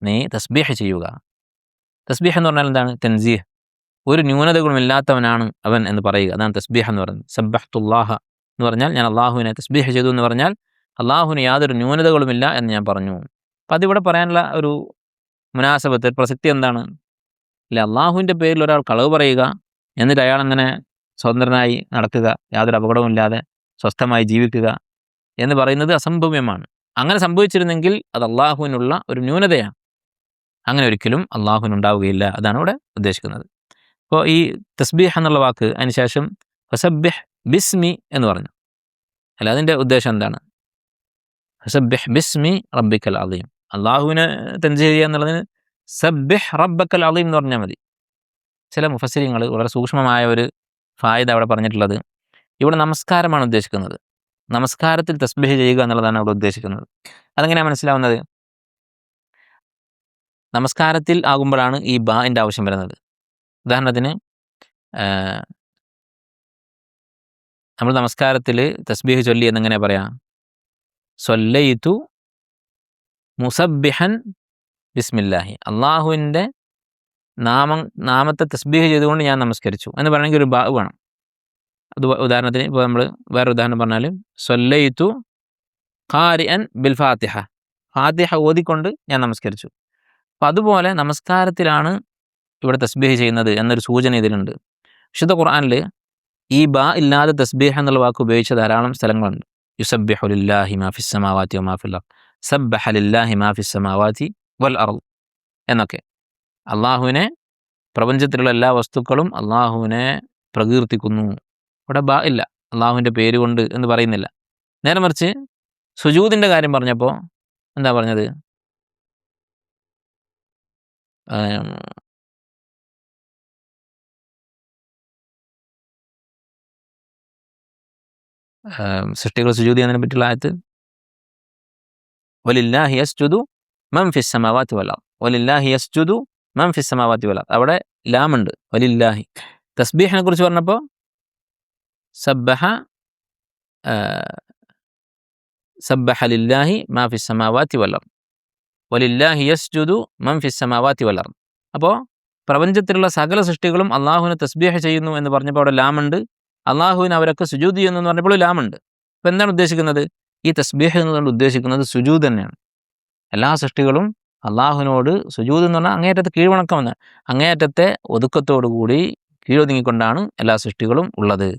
നീ തസ്ബീഹ് ചെയ്യുക. തസ്ബീഹ് എന്ന് പറഞ്ഞാൽ എന്താണ്? തൻസീഹ്, ഒരു ന്യൂനതകളുമില്ലാത്തവനാണ് അവൻ എന്ന് പറയുക, അതാണ് തസ്ബീഹ് എന്ന് പറയുന്നത്. സബ്ബഹ്തുല്ലാഹ എന്ന് പറഞ്ഞാൽ ഞാൻ അള്ളാഹുവിനെ തസ്ബീഹ് ചെയ്തു എന്ന് പറഞ്ഞാൽ അള്ളാഹുവിന് യാതൊരു ന്യൂനതകളുമില്ല എന്ന് ഞാൻ പറഞ്ഞു. അപ്പം അതിവിടെ പറയാനുള്ള ഒരു മുനാസബത്ത്, പ്രസക്തി എന്താണ്? അല്ലെ, അള്ളാഹുവിൻ്റെ പേരിൽ ഒരാൾ കളവ് പറയുക, എന്നിട്ട് അയാൾ അങ്ങനെ സ്വതന്ത്രനായി നടക്കുക, യാതൊരു അപകടവുമില്ലാതെ സ്വസ്ഥമായി ജീവിക്കുക എന്ന് പറയുന്നത് അസംഭവ്യമാണ്. അങ്ങനെ സംഭവിച്ചിരുന്നെങ്കിൽ അത് അള്ളാഹുവിനുള്ള ഒരു ന്യൂനതയാണ്. അങ്ങനെ ഒരിക്കലും അള്ളാഹുവിനുണ്ടാവുകയില്ല, അതാണ് ഇവിടെ ഉദ്ദേശിക്കുന്നത്. അപ്പോൾ ഈ തസ്ബീഹ് എന്നുള്ള വാക്ക് അതിനുശേഷം ഫസബ്ബിഹ് ബിസ്മി എന്ന് പറഞ്ഞു. അല്ല, അതിൻ്റെ ഉദ്ദേശം എന്താണ്? ഫസബ്ബിഹ് ബിസ്മി റബ്ബിക്കൽ അദീം, അള്ളാഹുവിനെ തൻസീഹ് ചെയ്യുക എന്നുള്ളതിന് സബ്ബിഹ് റബ്ബക്കൽ അദീം എന്ന് പറഞ്ഞാൽ മതി. ചില മുഫസ്സിരിങ്ങൾ വളരെ സൂക്ഷ്മമായ ഒരു ഫായിദ അവിടെ പറഞ്ഞിട്ടുള്ളത്, ഇവിടെ നമസ്കാരമാണ് ഉദ്ദേശിക്കുന്നത്, നമസ്കാരത്തിൽ തസ്ബീഹ് ചെയ്യുക എന്നുള്ളതാണ് അവിടെ ഉദ്ദേശിക്കുന്നത്. അതെങ്ങനെയാണ് മനസ്സിലാവുന്നത്? നമസ്കാരത്തിൽ ആകുമ്പോഴാണ് ഈ ബാൻ്റെ ആവശ്യം വരുന്നത്. ഉദാഹരണത്തിന് നമ്മൾ നമസ്കാരത്തിൽ തസ്ബീഹ് ചൊല്ലി എന്നെങ്ങനെ പറയാം? സ്വല്ലൈതു മുസബ്ബിഹൻ ബിസ്മില്ലാഹി, അള്ളാഹുവിൻ്റെ നാമത്തെ തസ്ബീഹ് ചെയ്തുകൊണ്ട് ഞാൻ നമസ്കരിച്ചു എന്ന് പറയണമെങ്കിൽ ഒരു ബാ വേണം. അത് ഉദാഹരണത്തിന് ഇപ്പോൾ നമ്മൾ വേറൊരു ഉദാഹരണം പറഞ്ഞാൽ സ്വല്ലൈതു ഖാരിഅൻ ബിൽ ഫാത്തിഹ, ഫാത്തിഹ ഓതിക്കൊണ്ട് ഞാൻ നമസ്കരിച്ചു. അപ്പം അതുപോലെ നമസ്കാരത്തിലാണ് ഇവിടെ തസ്ബീഹ് ചെയ്യുന്നത് എന്നൊരു സൂചന ഇതിലുണ്ട്. വിശുദ്ധ ഖുർആനിൽ ഈ ബാ ഇല്ലാതെ തസ്ബീഹ് എന്നുള്ള വാക്ക് ഉപയോഗിച്ച ധാരാളം സ്ഥലങ്ങളുണ്ട്. യുസബ്ബിഹു ലില്ലാഹി മാ ഫിസ് സമാവാതി വമാ ഫിൽ അർദ്, സബ്ബഹ ലില്ലാഹി മാ ഫിസ് സമാവാതി വൽ അർദ് എന്നൊക്കെ. അള്ളാഹുവിനെ, പ്രപഞ്ചത്തിലുള്ള എല്ലാ വസ്തുക്കളും അള്ളാഹുവിനെ പ്രകീർത്തിക്കുന്നു. ഇവിടെ ബാ ഇല്ല, അള്ളാഹുവിൻ്റെ പേര് കൊണ്ട് എന്ന് പറയുന്നില്ല. നേരെ മറിച്ച് സുജൂദിൻ്റെ കാര്യം പറഞ്ഞപ്പോൾ എന്താ പറഞ്ഞത്? സൃഷ്ടികൾ സുജൂദ് ചെയ്യുന്നതിനെ പറ്റിയുള്ള ആയത്ത്, വലില്ലാഹി യസ്ജുദു മൻ ഫിസ് സമാവാതി വൽ അർദ്, വലില്ലാഹി യസ്ജുദു മൻ ഫിസ് സമാവാതി വൽ അർദ്, അവിടെ ലാമുണ്ട്, വലില്ലാഹി. തസ്ബീഹിനെ കുറിച്ച് പറഞ്ഞപ്പോൾ സബ്ബഹ ലില്ലാഹി മാ ഫിസ് സമാവാതി വൽ അർദ് വലില്ലാഹി യസ്ജുദു മൻ ഫിസ് സമാവാതി വൽ അർദ്. അപ്പോൾ പ്രപഞ്ചത്തിലുള്ള സകല സൃഷ്ടികളും അള്ളാഹുവിനെ തസ്ബീഹ് ചെയ്യുന്നു എന്ന് പറഞ്ഞപ്പോൾ അവിടെ ലാമുണ്ട്, അള്ളാഹുവിന് അവരൊക്കെ സുജൂദ് ചെയ്യുന്നു എന്ന് പറഞ്ഞപ്പോൾ ലാമുണ്ട്. അപ്പോൾ എന്താണ് ഉദ്ദേശിക്കുന്നത്? ഈ തസ്ബീഹ് എന്നുകൊണ്ട് ഉദ്ദേശിക്കുന്നത് സുജൂദ് തന്നെയാണ്. എല്ലാ സൃഷ്ടികളും അള്ളാഹുവിനോട് സുജൂദ് എന്ന് പറഞ്ഞാൽ അങ്ങേയറ്റത്തെ കീഴ്വണക്കമെന്ന്, അങ്ങേയറ്റത്തെ ഒതുക്കത്തോടുകൂടി കീഴൊതുങ്ങിക്കൊണ്ടാണ് എല്ലാ സൃഷ്ടികളും ഉള്ളത്.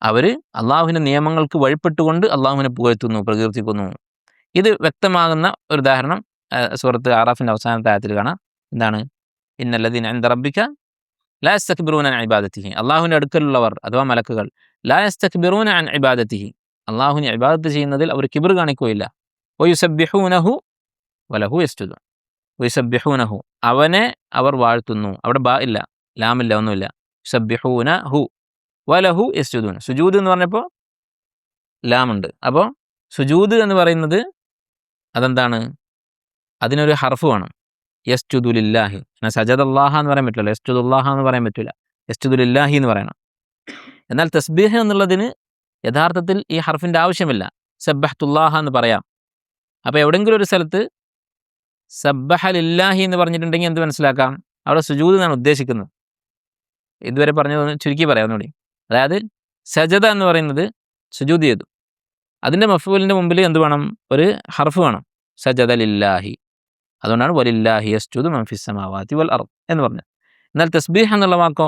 അവർ അള്ളാഹുവിൻ്റെ നിയമങ്ങൾക്ക് വഴിപ്പെട്ടുകൊണ്ട് അള്ളാഹുവിനെ പുകഴ്ത്തുന്നു, പ്രകീർത്തിക്കുന്നു. ഇത് വ്യക്തമാകുന്ന ഒരു ഉദാഹരണം സൂറത്ത് അറാഫിൻ്റെ അവസാനത്തെ ആയത്തിൽ കാണാം എന്താണ്, ഇന്നല്ലദീന ഇൻദ റബ്ബിക ലാ യസ്തക്ബിറൂന അൻ ഇബാദത്തിഹി, അള്ളാഹുവിൻ്റെ അടുക്കലുള്ളവർ അഥവാ മലക്കുകൾ ലാ യസ്തക്ബിറൂന അൻ ഇബാദത്തിഹി, അള്ളാഹുവിനെ ഇബാദത്ത് ചെയ്യുന്നതിൽ അവർ കിബർ കാണിക്കുകയില്ല. വയുസബ്ബിഹൂനഹു വലഹു യസ്ജുദൂൻ, വയുസബ്ബിഹൂനഹു അവനെ അവർ വാഴ്ത്തുന്നു, അവിടെ ബാ ഇല്ല, ലാമില്ല, ഒന്നുമില്ല. യുസബ്ബിഹൂനഹു വലഹു യസ്ജുദൂൻ, സുജൂദ് എന്ന് പറഞ്ഞപ്പോൾ ലാമുണ്ട്. അപ്പോൾ സുജൂദ് എന്ന് പറയുന്നത് അതെന്താണ്, അതിനൊരു ഹർഫ് വേണം. യസ്ജുദു ലില്ലാഹി, സജദല്ലാഹ എന്ന് പറയാൻ പറ്റില്ല, യസ്ജുദുല്ലാഹ എന്ന് പറയാൻ പറ്റില്ല, യസ്ജുദു ലില്ലാഹി എന്ന് പറയണം. എന്നാൽ തസ്ബീഹ് എന്നുള്ളതിന് യഥാർത്ഥത്തിൽ ഈ ഹർഫിൻ്റെ ആവശ്യമില്ല, സബ്ബഹ്തുല്ലാഹ എന്ന് പറയാം. അപ്പോൾ എവിടെയെങ്കിലും ഒരു സ്ഥലത്ത് സബ്ബഹ ലില്ലാഹി എന്ന് പറഞ്ഞിട്ടുണ്ടെങ്കിൽ എന്ത് മനസ്സിലാക്കാം, അവിടെ സുജൂദ് എന്നാണ് ഉദ്ദേശിക്കുന്നത്. ഇതുവരെ പറഞ്ഞതൊന്ന് ചുരുക്കി പറയാം ഒന്നുകൂടി. അതായത് സജദ എന്ന് പറയുന്നത് സുജൂദ് ചെയ്തു, അതിൻ്റെ മഫ്ഊലിൻ്റെ മുമ്പിൽ എന്ത് വേണം, ഒരു ഹർഫ് വേണം, സജദ ലില്ലാഹി. അതുകൊണ്ടാണ് വലില്ലാഹി യസ്ജുദു മൻ ഫിസ് സമാവാതി വൽ അർദ് എന്ന് പറഞ്ഞത്. എന്നാൽ തസ്ബീഹ് എന്നുള്ള വാക്കോ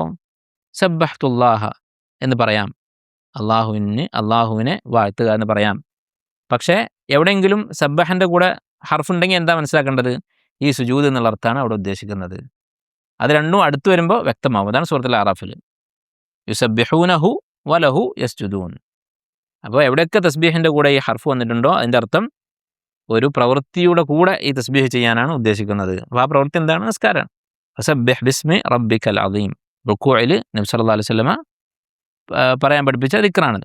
സബ്ബഹ്തുല്ലാഹ എന്ന് പറയാം, അള്ളാഹുവിനെ വാഴ്ത്തുക എന്ന് പറയാം. പക്ഷേ എവിടെയെങ്കിലും സബ്ബഹൻ്റെ കൂടെ ഹർഫ് ഉണ്ടെങ്കിൽ എന്താ മനസ്സിലാക്കേണ്ടത്, ഈ സുജൂദ് എന്നുള്ള അർത്ഥമാണ് അവിടെ ഉദ്ദേശിക്കുന്നത്. അത് രണ്ടും അടുത്ത് വരുമ്പോൾ വ്യക്തമാവും. അതാണ് സൂറത്തുൽ അറാഫിൽ യുസബ്ബിഹൂനഹു വലഹു യസ്ജുദൂൻ. അപ്പോൾ എവിടെയൊക്കെ തസ്ബീഹിൻ്റെ കൂടെ ഈ ഹർഫ് വന്നിട്ടുണ്ടോ അതിൻ്റെ അർത്ഥം ഒരു പ്രവൃത്തിയുടെ കൂടെ ഈ തസ്ബീഹ് ചെയ്യാനാണ് ഉദ്ദേശിക്കുന്നത്. അപ്പോൾ ആ പ്രവൃത്തി എന്താണ്, നിസ്കാരമാണ്. ഫസബ്ബിഹ് ബിസ്മി റബ്ബിക്കൽ അദീം, റുക്കൂഇൽ നബി സല്ലല്ലാഹു അലൈഹി വസല്ലമ പറയാൻ പഠിപ്പിച്ച ദിക്റാണ്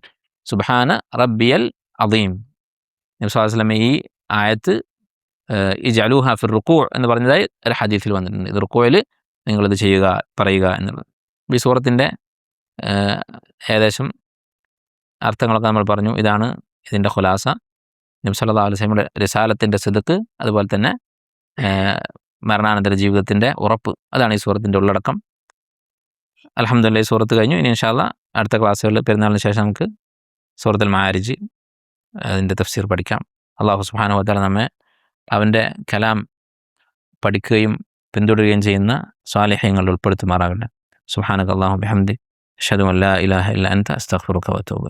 സുബ്ഹാന റബ്ബിയൽ അദീം. നബി സല്ലല്ലാഹു അലൈഹി വസല്ലമ ഈ ആയത്ത് ഇജ്അലൂഹ ഫിർ റുക്കൂ എന്ന് പറഞ്ഞതായി ഒരു ഹദീസിൽ വന്നിട്ടുണ്ട്. ഇത് റുക്കൂഇൽ നിങ്ങളിത് പറയുക എന്നുള്ളത്. ഈ സൂറത്തിൻ്റെ ഏകദേശം അർത്ഥങ്ങളൊക്കെ നമ്മൾ പറഞ്ഞു. ഇതാണ് ഇതിൻ്റെ ഖുലാസ. നബി സല്ലല്ലാഹു അലൈഹി വസല്ലമയുടെ റിസാലത്തിൻ്റെ സിദ്ഖ്, അതുപോലെ തന്നെ മരണാനന്തര ജീവിതത്തിൻ്റെ ഉറപ്പ്, അതാണ് ഈ സൂറത്തിൻ്റെ ഉള്ളടക്കം. അൽഹംദുലില്ലാഹ്, ഈ സൂറത്ത് കഴിഞ്ഞു. ഇനി ഇൻഷാ അല്ലാഹ് അടുത്ത ക്ലാസ്സുകളിൽ പെരുന്നാളിന് ശേഷം നമുക്ക് സൂറത്തുൽ മആരിജ് അതിൻ്റെ തഫ്സീർ പഠിക്കാം. അല്ലാഹു സുബ്ഹാനഹു വ തആല നമ്മെ അവൻ്റെ കലാം പഠിക്കുകയും പിന്തുടരുകയും ചെയ്യുന്ന സ്വാലിഹ്യങ്ങളിൽ ഉൾപ്പെടുത്തുമാറാകട്ടെ. സുബ്ഹാനക അല്ലാഹുമ്മ ബിഹംദിക അശ്ഹദു അൻ ലാ ഇലാഹ ഇല്ല അൻത അസ്തഗ്ഫിറുക വ അത്തൂബു.